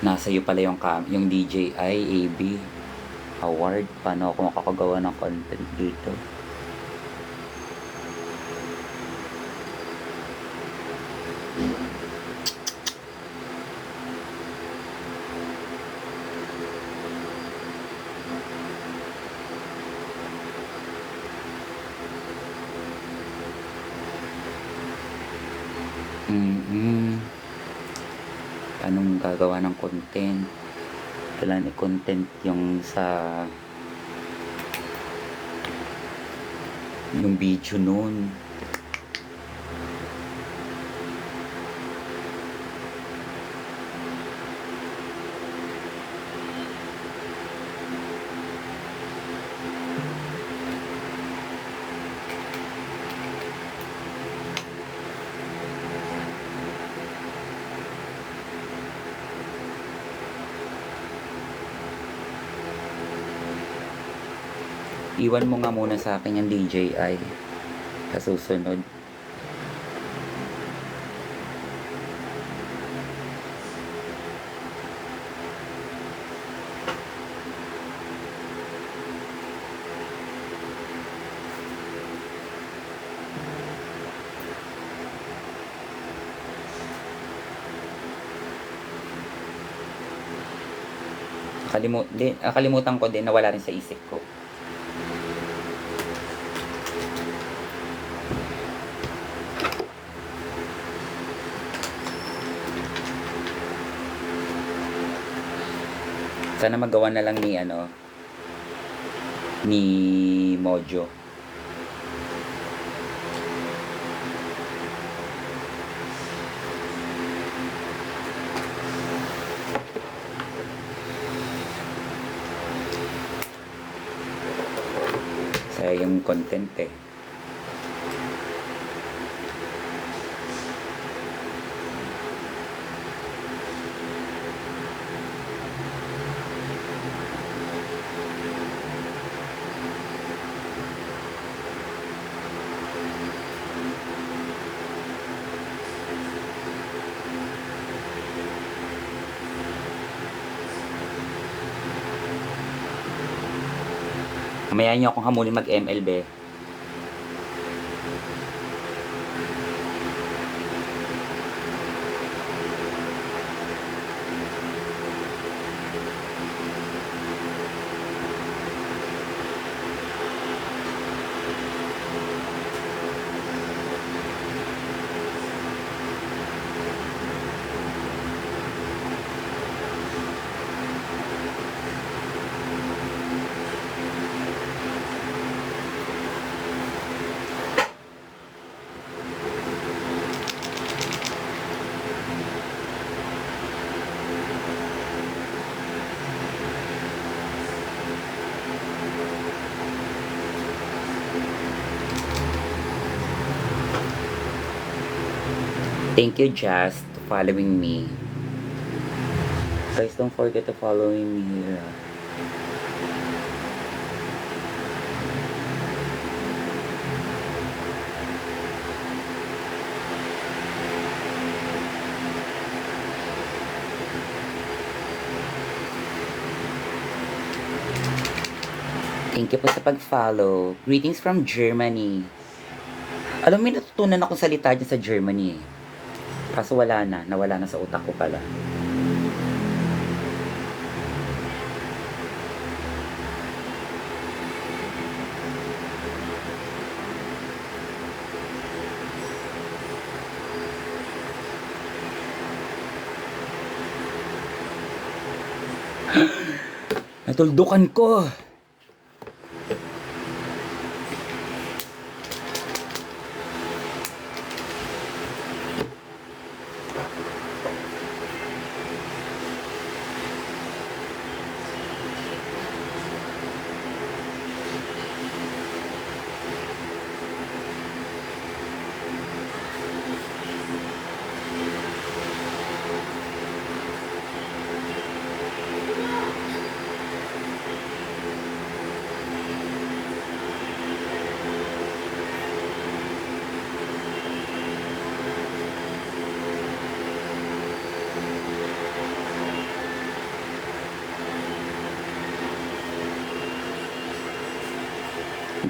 Nasa iyo pala yung DJI AB award. Paano ako makakagawa ng content dito? Mm. Anong gagawa ng content? Kailangan i-content yung sa yung video nun. Iwan mo nga muna sa akin yung DJI sa susunod. Kalimutan ko din, nawala rin sa isip ko. Sana magawa na lang ni Mojo. Sa yung content eh. Mamaya niyo akong hamulin mag-MLB. Thank you, Jazz, to following me. Guys, don't forget to follow me here. Thank you po sa pag-follow. Greetings from Germany. Alam mo, may natutunan akong salita dyan sa Germany eh. Kaso wala na. Nawala na sa utak ko pala. Natuldukan ko.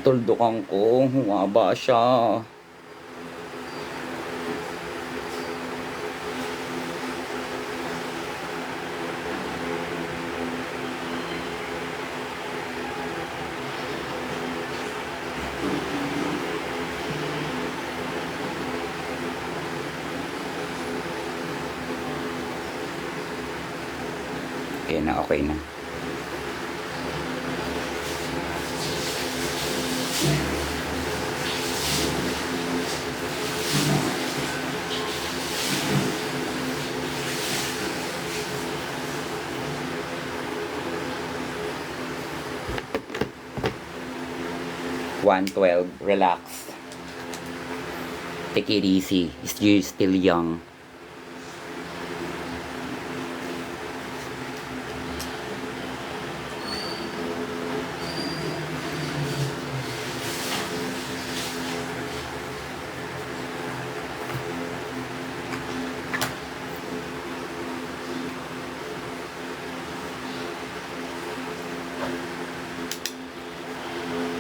Tuldukan ko, humaba siya. Ayan na, okay na. $112, relax. Take it easy. You're still young.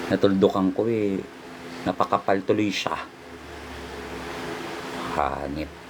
Natuldukan ko eh. Napakapal tuloy siya. Hanip.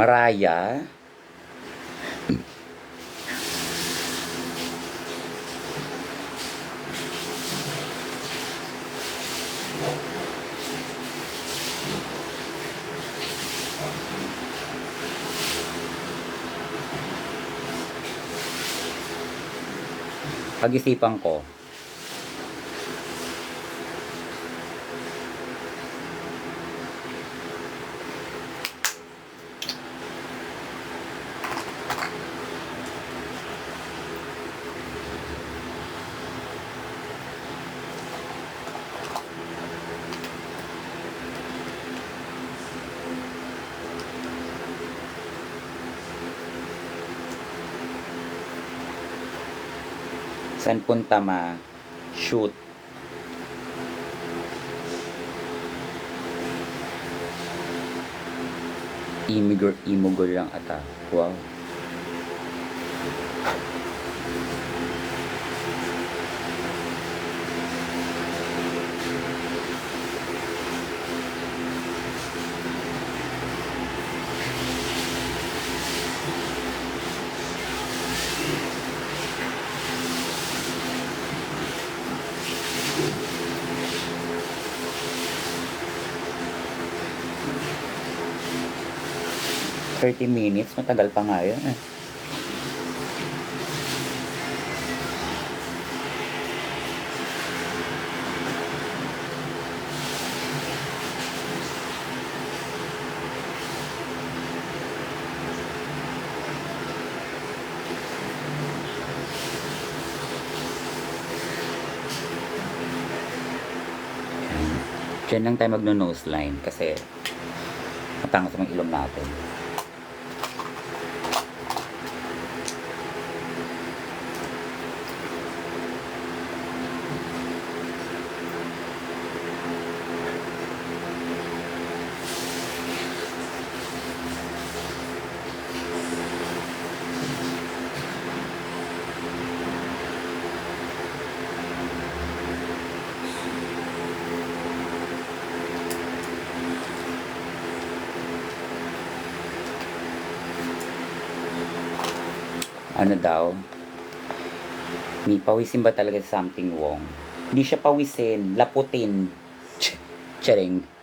Maraya. Pag-isipan ko. Saan punta ma? Shoot. Imugol lang ata. Wow. $30, matagal pa nga yun eh. Diyan lang tayo magno-nose line kasi matangos ang ilong natin. Ano daw? Ni pawisin ba talaga something wrong? Hindi siya pawisin, laputin. Charing.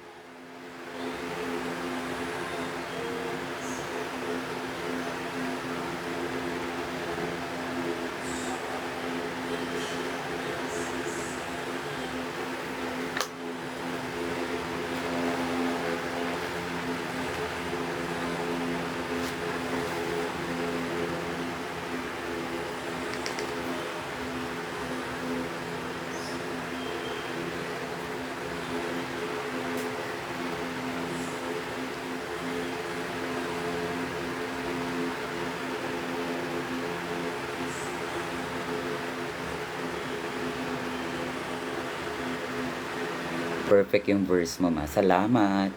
Perfect yung verse mo, ma. Salamat.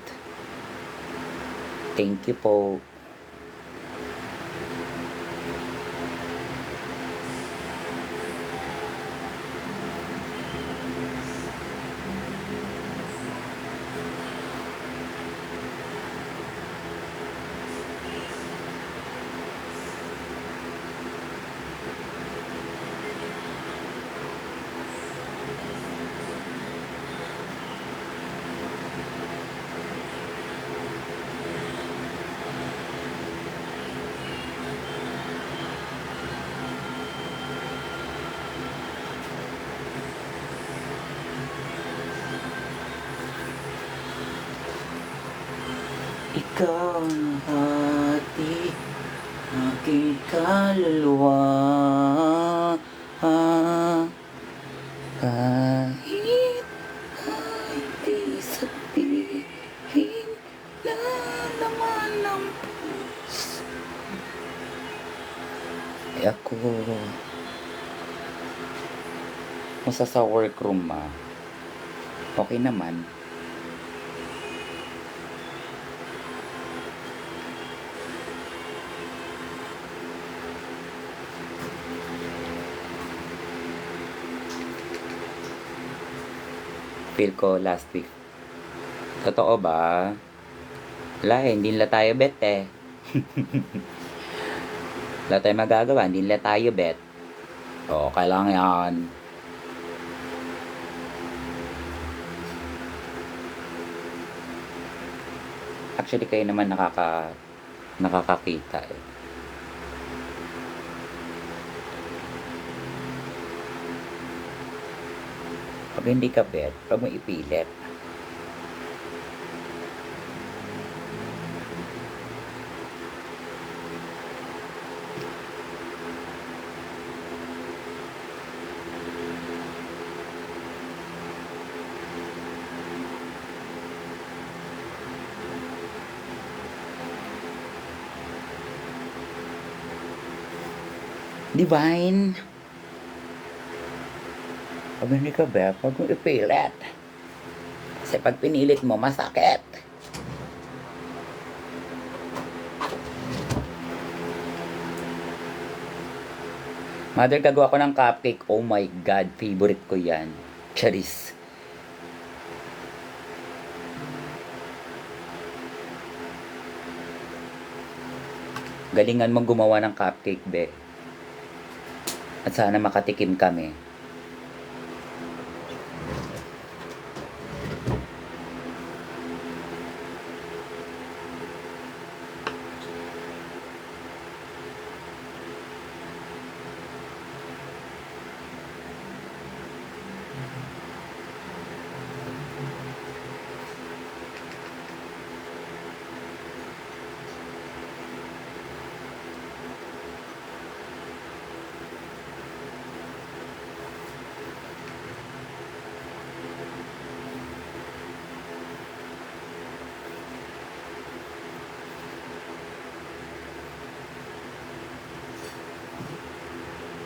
Thank you po. Ikaw ang hati, aking kaluluwa. Kahit ay di sabihin na laman ng puso. Ay ako, musta sa workroom, ma? Okay naman. Feel ko last week. Totoo ba? Wala eh, hindi nila tayo bet eh. Wala tayong magagawa, hindi nila tayo bet. Oo, kailangan yan. Actually, kayo naman nakakakita eh. Pag hindi ka bet, pag mo ipilit. Divine. Pag hindi ka bet, pag mo ipilit. Kasi pag pinilit mo, masakit. Mother, gagawa ko ng cupcake. Oh my God, favorite ko yan. Charis. Galingan mong gumawa ng cupcake, be. At sana makatikim kami.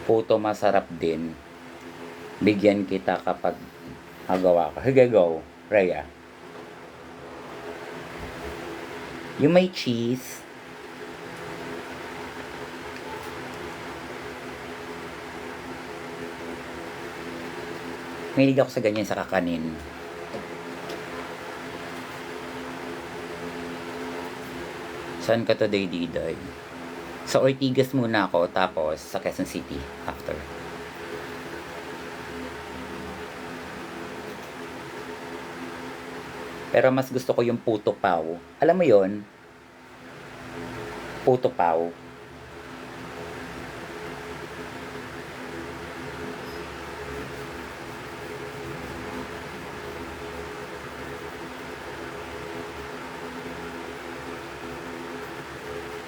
Puto masarap din. Bigyan kita kapag magawa ka. Sige, go, Rhea. Yung may cheese. Mahilig ako sa ganyan sa kakanin. Saan ka today, Diday? Sa Ortigas muna ako, tapos sa Quezon City after. Pero mas gusto ko yung puto pao. Alam mo yon? Puto pao.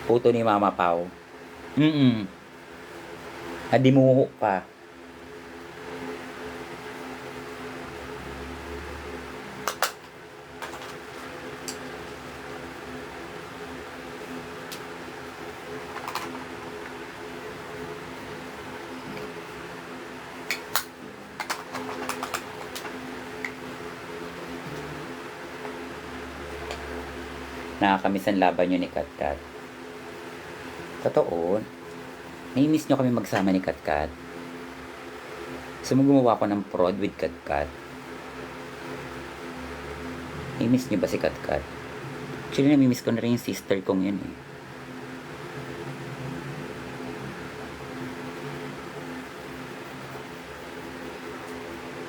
Puto ni Mama Pao. Adimuho pa. Nakakamiss ang laban nyo ni Katkat. Totoo. Nai-miss nyo kami magsama ni Katkat. So, gumawa ko ng prod with Katkat. Nai-miss nyo ba si Katkat? Actually, nami-miss ko na rin yung sister kong yun eh.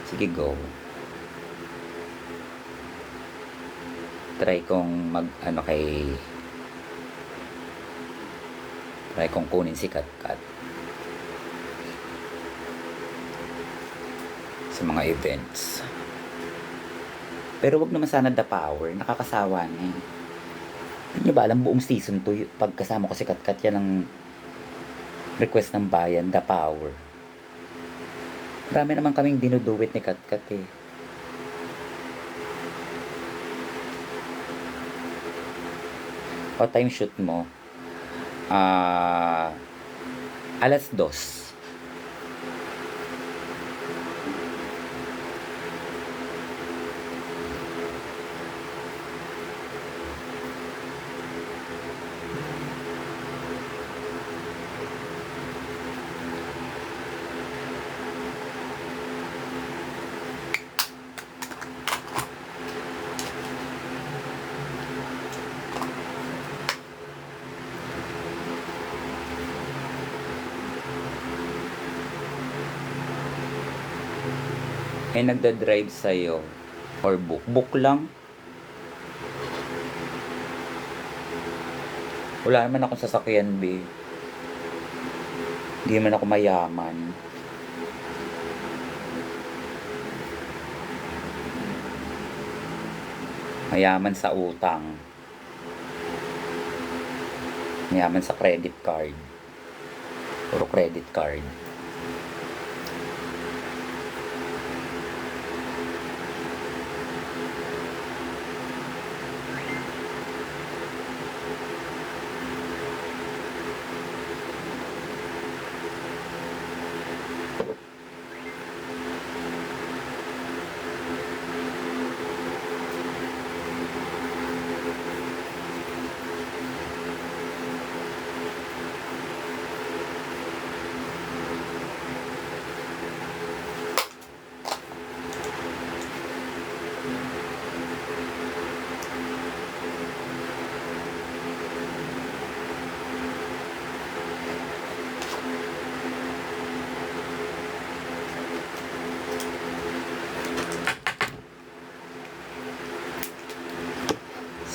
Sige, go. Try kong try kong kunin si Katkat sa mga events. Pero wag naman sana The Power, nakakasawa na eh. Hindi nyo ba alam, buong season 2 pagkasama ko si Katkat, yan ang request ng bayan, The Power. Marami naman kaming dinuduwit ni Katkat eh. O time shoot mo, 2:00. Eh nagda-drive sa'yo or book lang. Wala naman akong sasakyan, be. Hindi naman ako mayaman. Mayaman sa utang. Mayaman sa credit card. Puro credit card.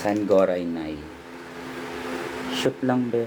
San Goray Nay. Shoot lang, be.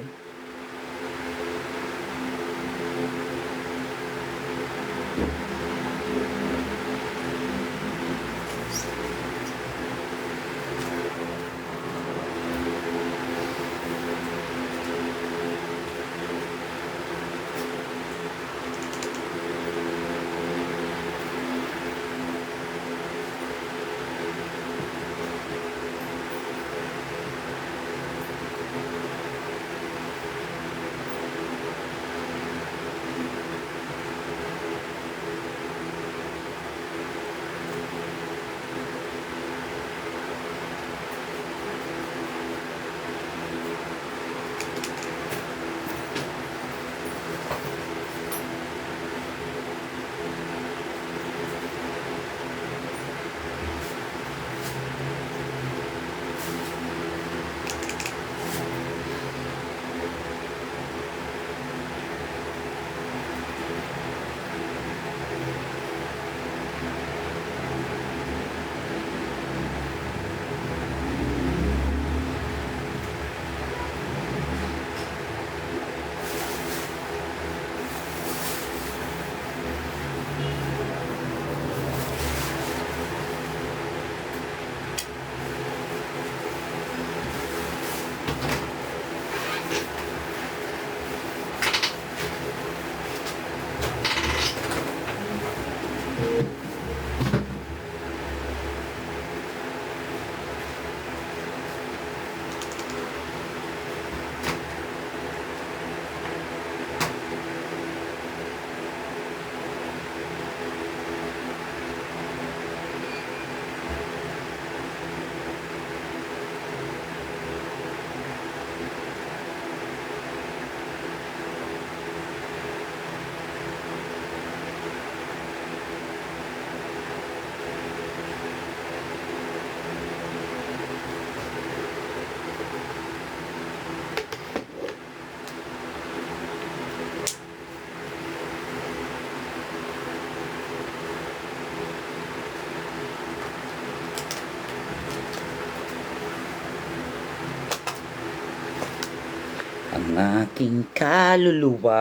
ang aking kaluluwa.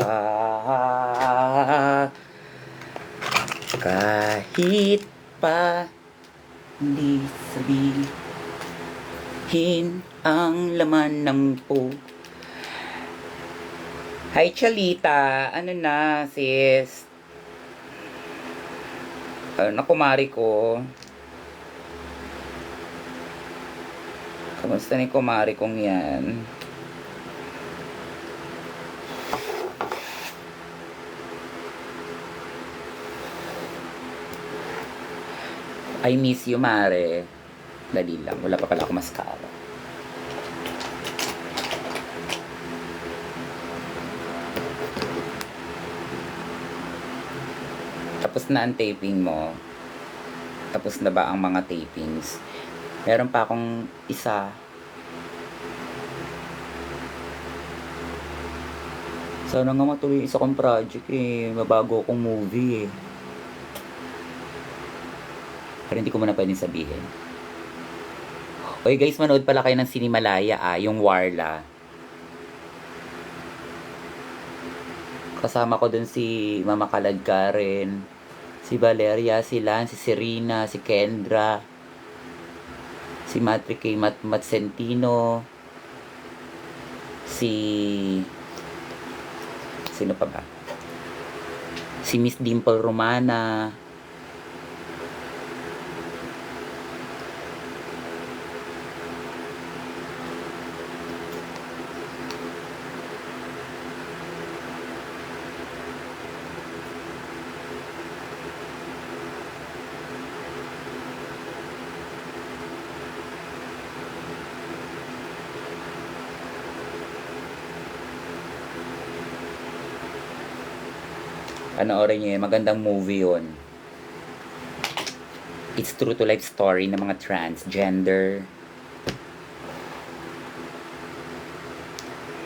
Kahit pa hindi sabihin ang laman ng po. Hi Chalita, ano na sis? Kumari ko. Kamusta ni kumari kong yan? I miss you, Mare. Dali lang. Wala pa pala ako mascara. Tapos na ang taping mo. Tapos na ba ang mga tapings? Meron pa akong isa. Sana nga matuloy yung isa kong project eh. Mabago akong movie eh. Pero hindi ko muna pwedeng sabihin. Oy guys, manood pala kayo ng Sinimalaya yung Warla. Kasama ko dun si Mama Kaladkaren, si Valeria, si Lan, si Serena, si Kendra, si Matri K. Matsentino, sino pa ba? Si Miss Dimple Romana. Panoorin nyo yun. Magandang movie yun. It's true to life story ng mga transgender.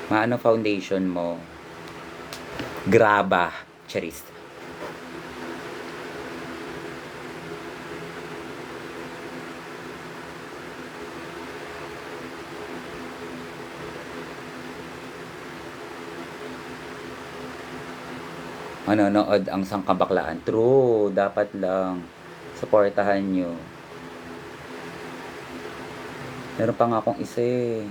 Ano foundation mo? Graba. Charis. Manonood ang sangkabaklaan. True, dapat lang. Suportahan nyo. Meron pa nga akong isa eh.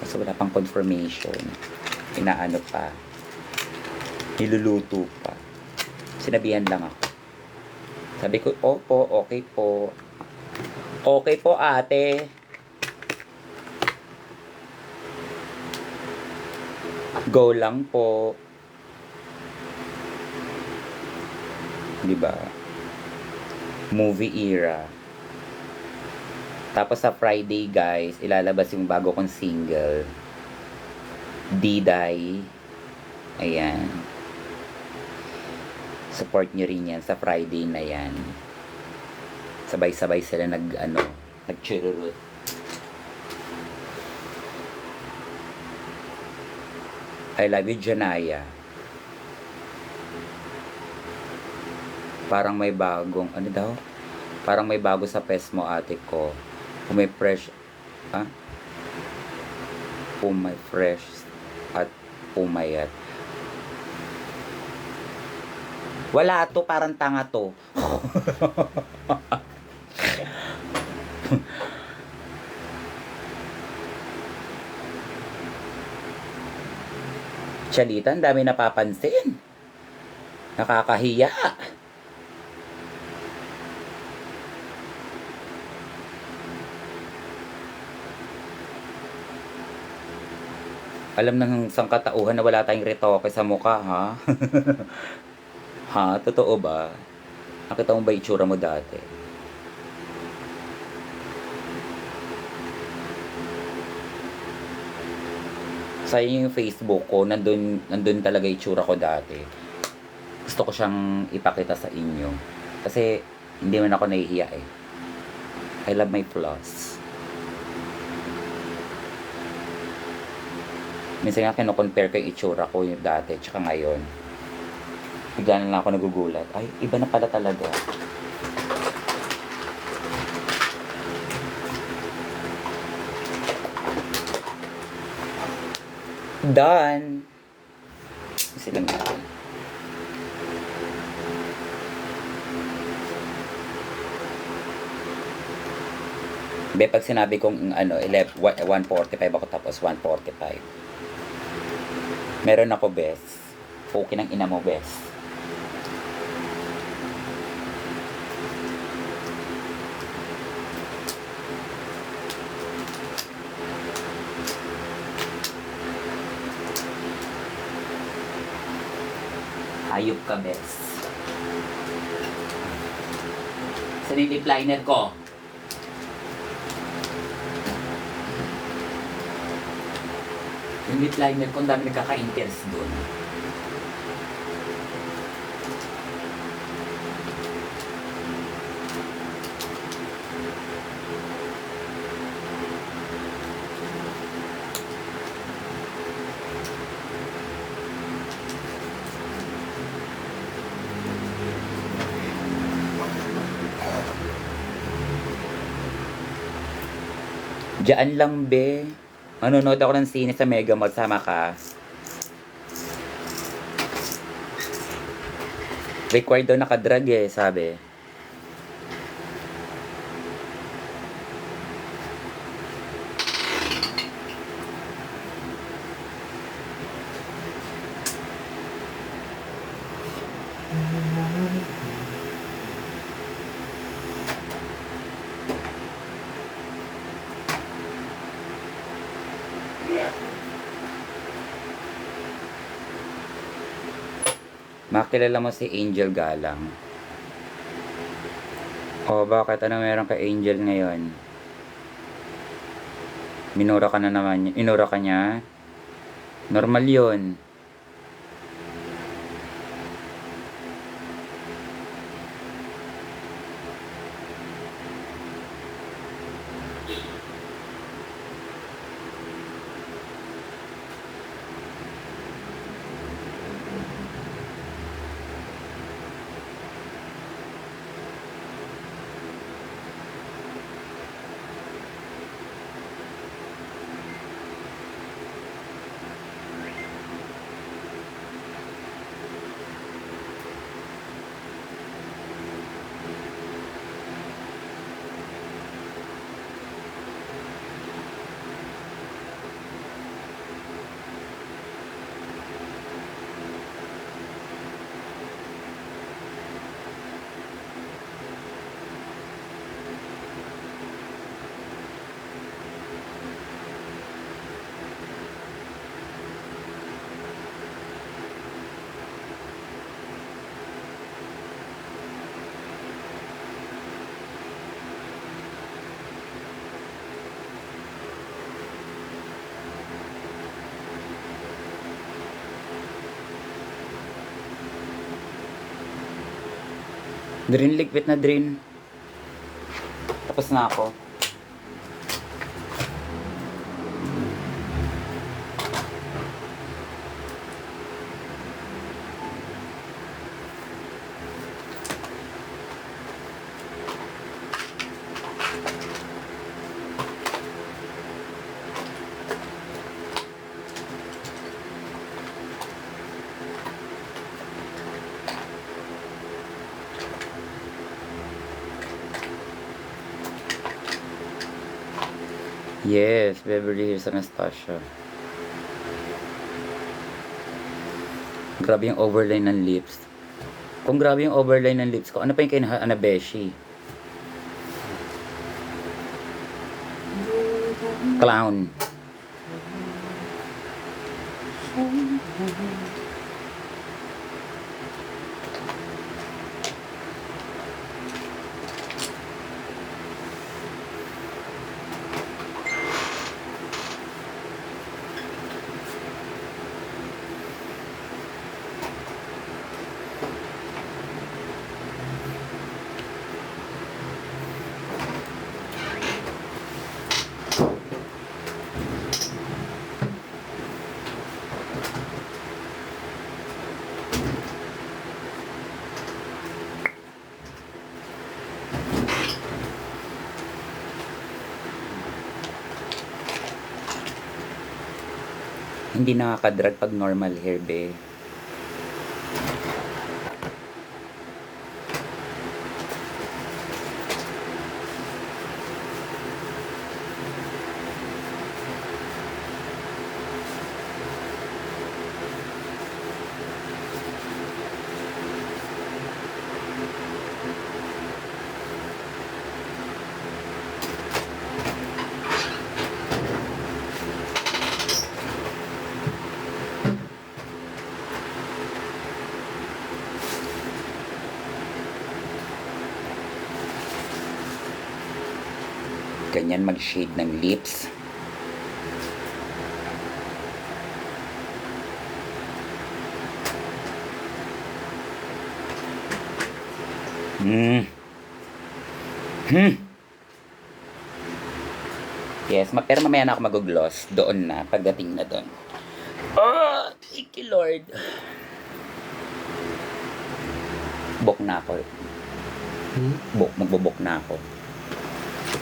Kasi wala pang confirmation. Inaano pa. Niluluto pa. Sinabihan lang ako. Sabi ko, opo, okay po. Okay po ate. Go lang po. Diba? Movie era. Tapos sa Friday, guys, ilalabas yung bago kong single. Diday. Ayan. Support nyo rin yan sa Friday na yan. Sabay-sabay sila nagchururut. I love you, Janaya. Parang may bagong, ano daw? Parang may bago sa pes mo, ate ko. Kung may fresh, Kung may fresh at pumayat. Wala to, parang tanga to. Chalita, ang dami napapansin. Nakakahiya. Alam ng sangkatauhan na wala tayong retoke sa mukha, ha? Ha? Totoo ba? Nakita mo ba itsura mo dati? Sayang yung Facebook ko, nandun talaga itsura ko dati. Gusto ko siyang ipakita sa inyo. Kasi hindi man ako nahihiya eh. I love my flaws. Minsan nga kino-compare ko yung itsura ko yung dati tsaka ngayon. Bigla na lang ako nagugulat. Ay, iba na pala talaga. Done. Silang natin. Be, pag sinabi kong 145 ako tapos 145. Meron ako, bes. Okay ng ina mo, bes. Hayop ka, bes. Sa lip liner ko. Yung lip liner ko, ang dami nagkaka-interest doon. Diyan lang, be. Manonood ako ng sine sa Mega Mall. Sama ka. Required daw nakadrag eh, sabi. Makilala mo si Angel Galang. O bakit? Ano meron kay Angel ngayon? Minura ka na naman. Inura ka niya? Normal yun. Drain liquid na drain. Tapos na ako. Yes, Beverly Hills Anastasia. Grabe yung overline ng lips. Kung grabe yung overline ng lips ko, ano pa yung kay Anabeshi? Clown. Hindi nakakadrag pag normal hair, be. Ganyan mag-shade ng lips. Yes, pero mamaya na ako mag-gloss. Doon na, pagdating na doon. Oh, thank you, Lord. Book na ako. Magbubok na ako.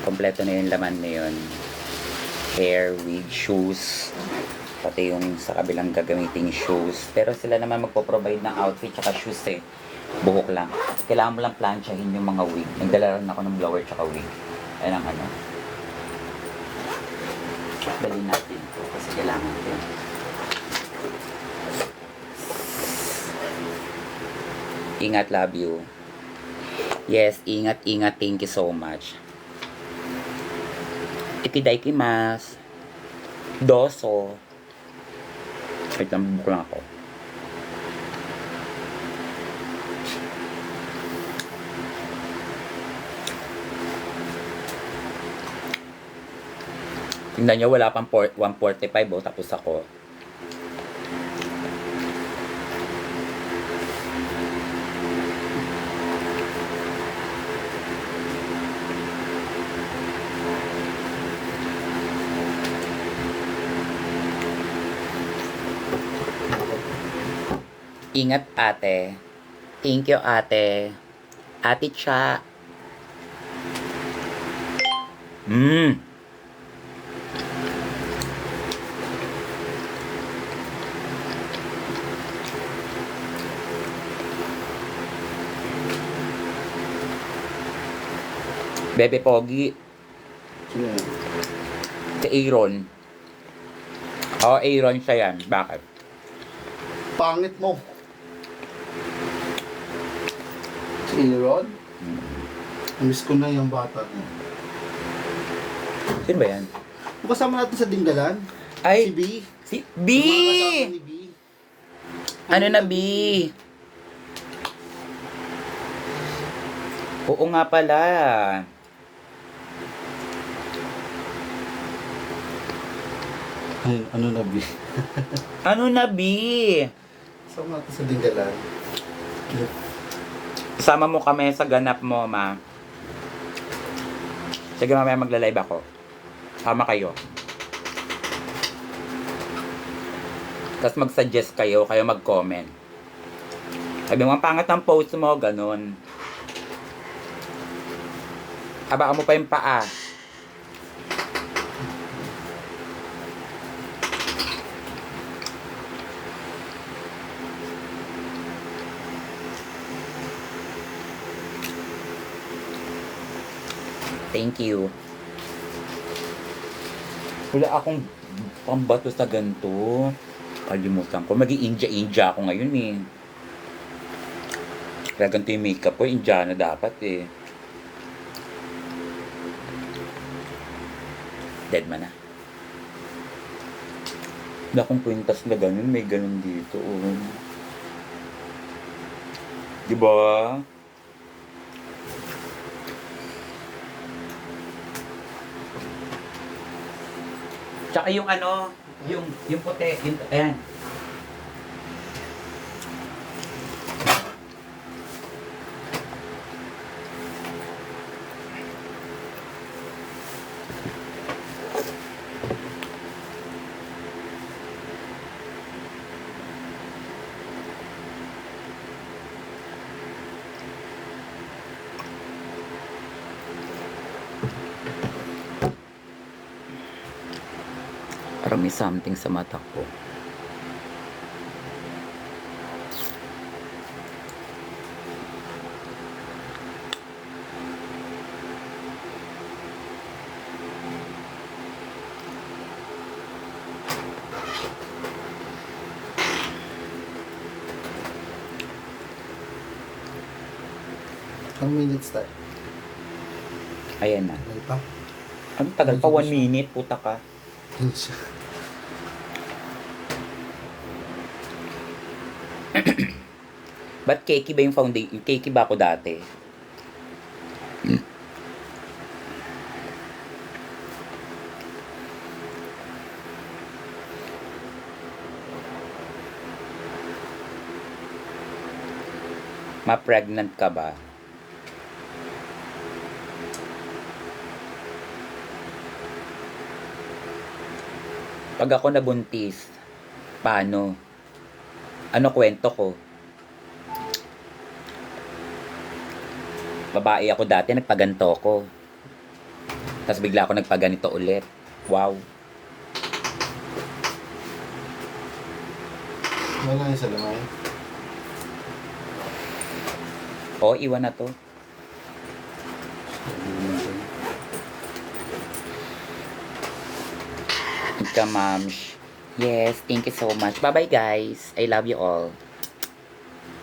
Kompleto na yung laman na yun. Hair, wig, shoes. Pati yung sa kabilang gagamitin shoes. Pero sila naman magpo-provide ng outfit tsaka shoes eh. Buhok lang. Kailangan mo lang planchahin yung mga wig. Nagdala rin ako ng blower tsaka wig. Ayan ang ano. Dali natin ito kasi kailangan ito. Ingat, love you. Yes, ingat. Thank you so much. Itidaikimasu. Doso. Wait lang, bubuk lang ako. Tingnan nyo, wala pang 145 oh, tapos ako. Ingat, ate. Thank you, ate. Ate Cha. Bebe Pogi. Sino yan? Si Aaron. Oo, Aaron siya yan. Bakit? Pangit mo. Si Aaron? Miss ko na yung bata niya. Sino ba yan? Yung kasama natin sa Dinggalan? Ay, Si B? si B! Yung mga kasama ni B? Ano na, B? Oo nga pala. Ay, ano na B? Ano na, B? Kasama natin sa Dinggalan. Sama mo kami sa ganap mo, ma. Sige, mamaya magla-live ako. Sama kayo. Tapos mag-suggest kayo mag-comment. Sabi mo, ang pangat ng post mo, ganun. Habakan mo pa yung paa. Thank you. Wala akong pambato sa ganito. Kalimutan ko. Mag-i-India ako ngayon eh. Kaya ganito yung makeup ko. Indiana dapat eh. Dead man na. Wala akong kwintas na ganun. May ganun dito. Oh. Diba? Tsaka yung ano, yung puti, yung, ayan. Parang may something sa mata ko. Ilang minutes tayo? Ayan na. Tagal pa. Ang tagal pa, 1 minute, puta ka. Yun siya. Ba't cakey ba yung foundation? Cakey ba ako dati? Ma-pregnant ka ba? Pag ako nabuntis, paano? Ano kwento ko? Babae ako dati, nagpaganto ko. Tapos bigla ako nagpaganito ulit. Wow. Wala yung sa lamay. O, iwan na to. Ika, ma'am. Yes, thank you so much. Bye-bye, guys. I love you all.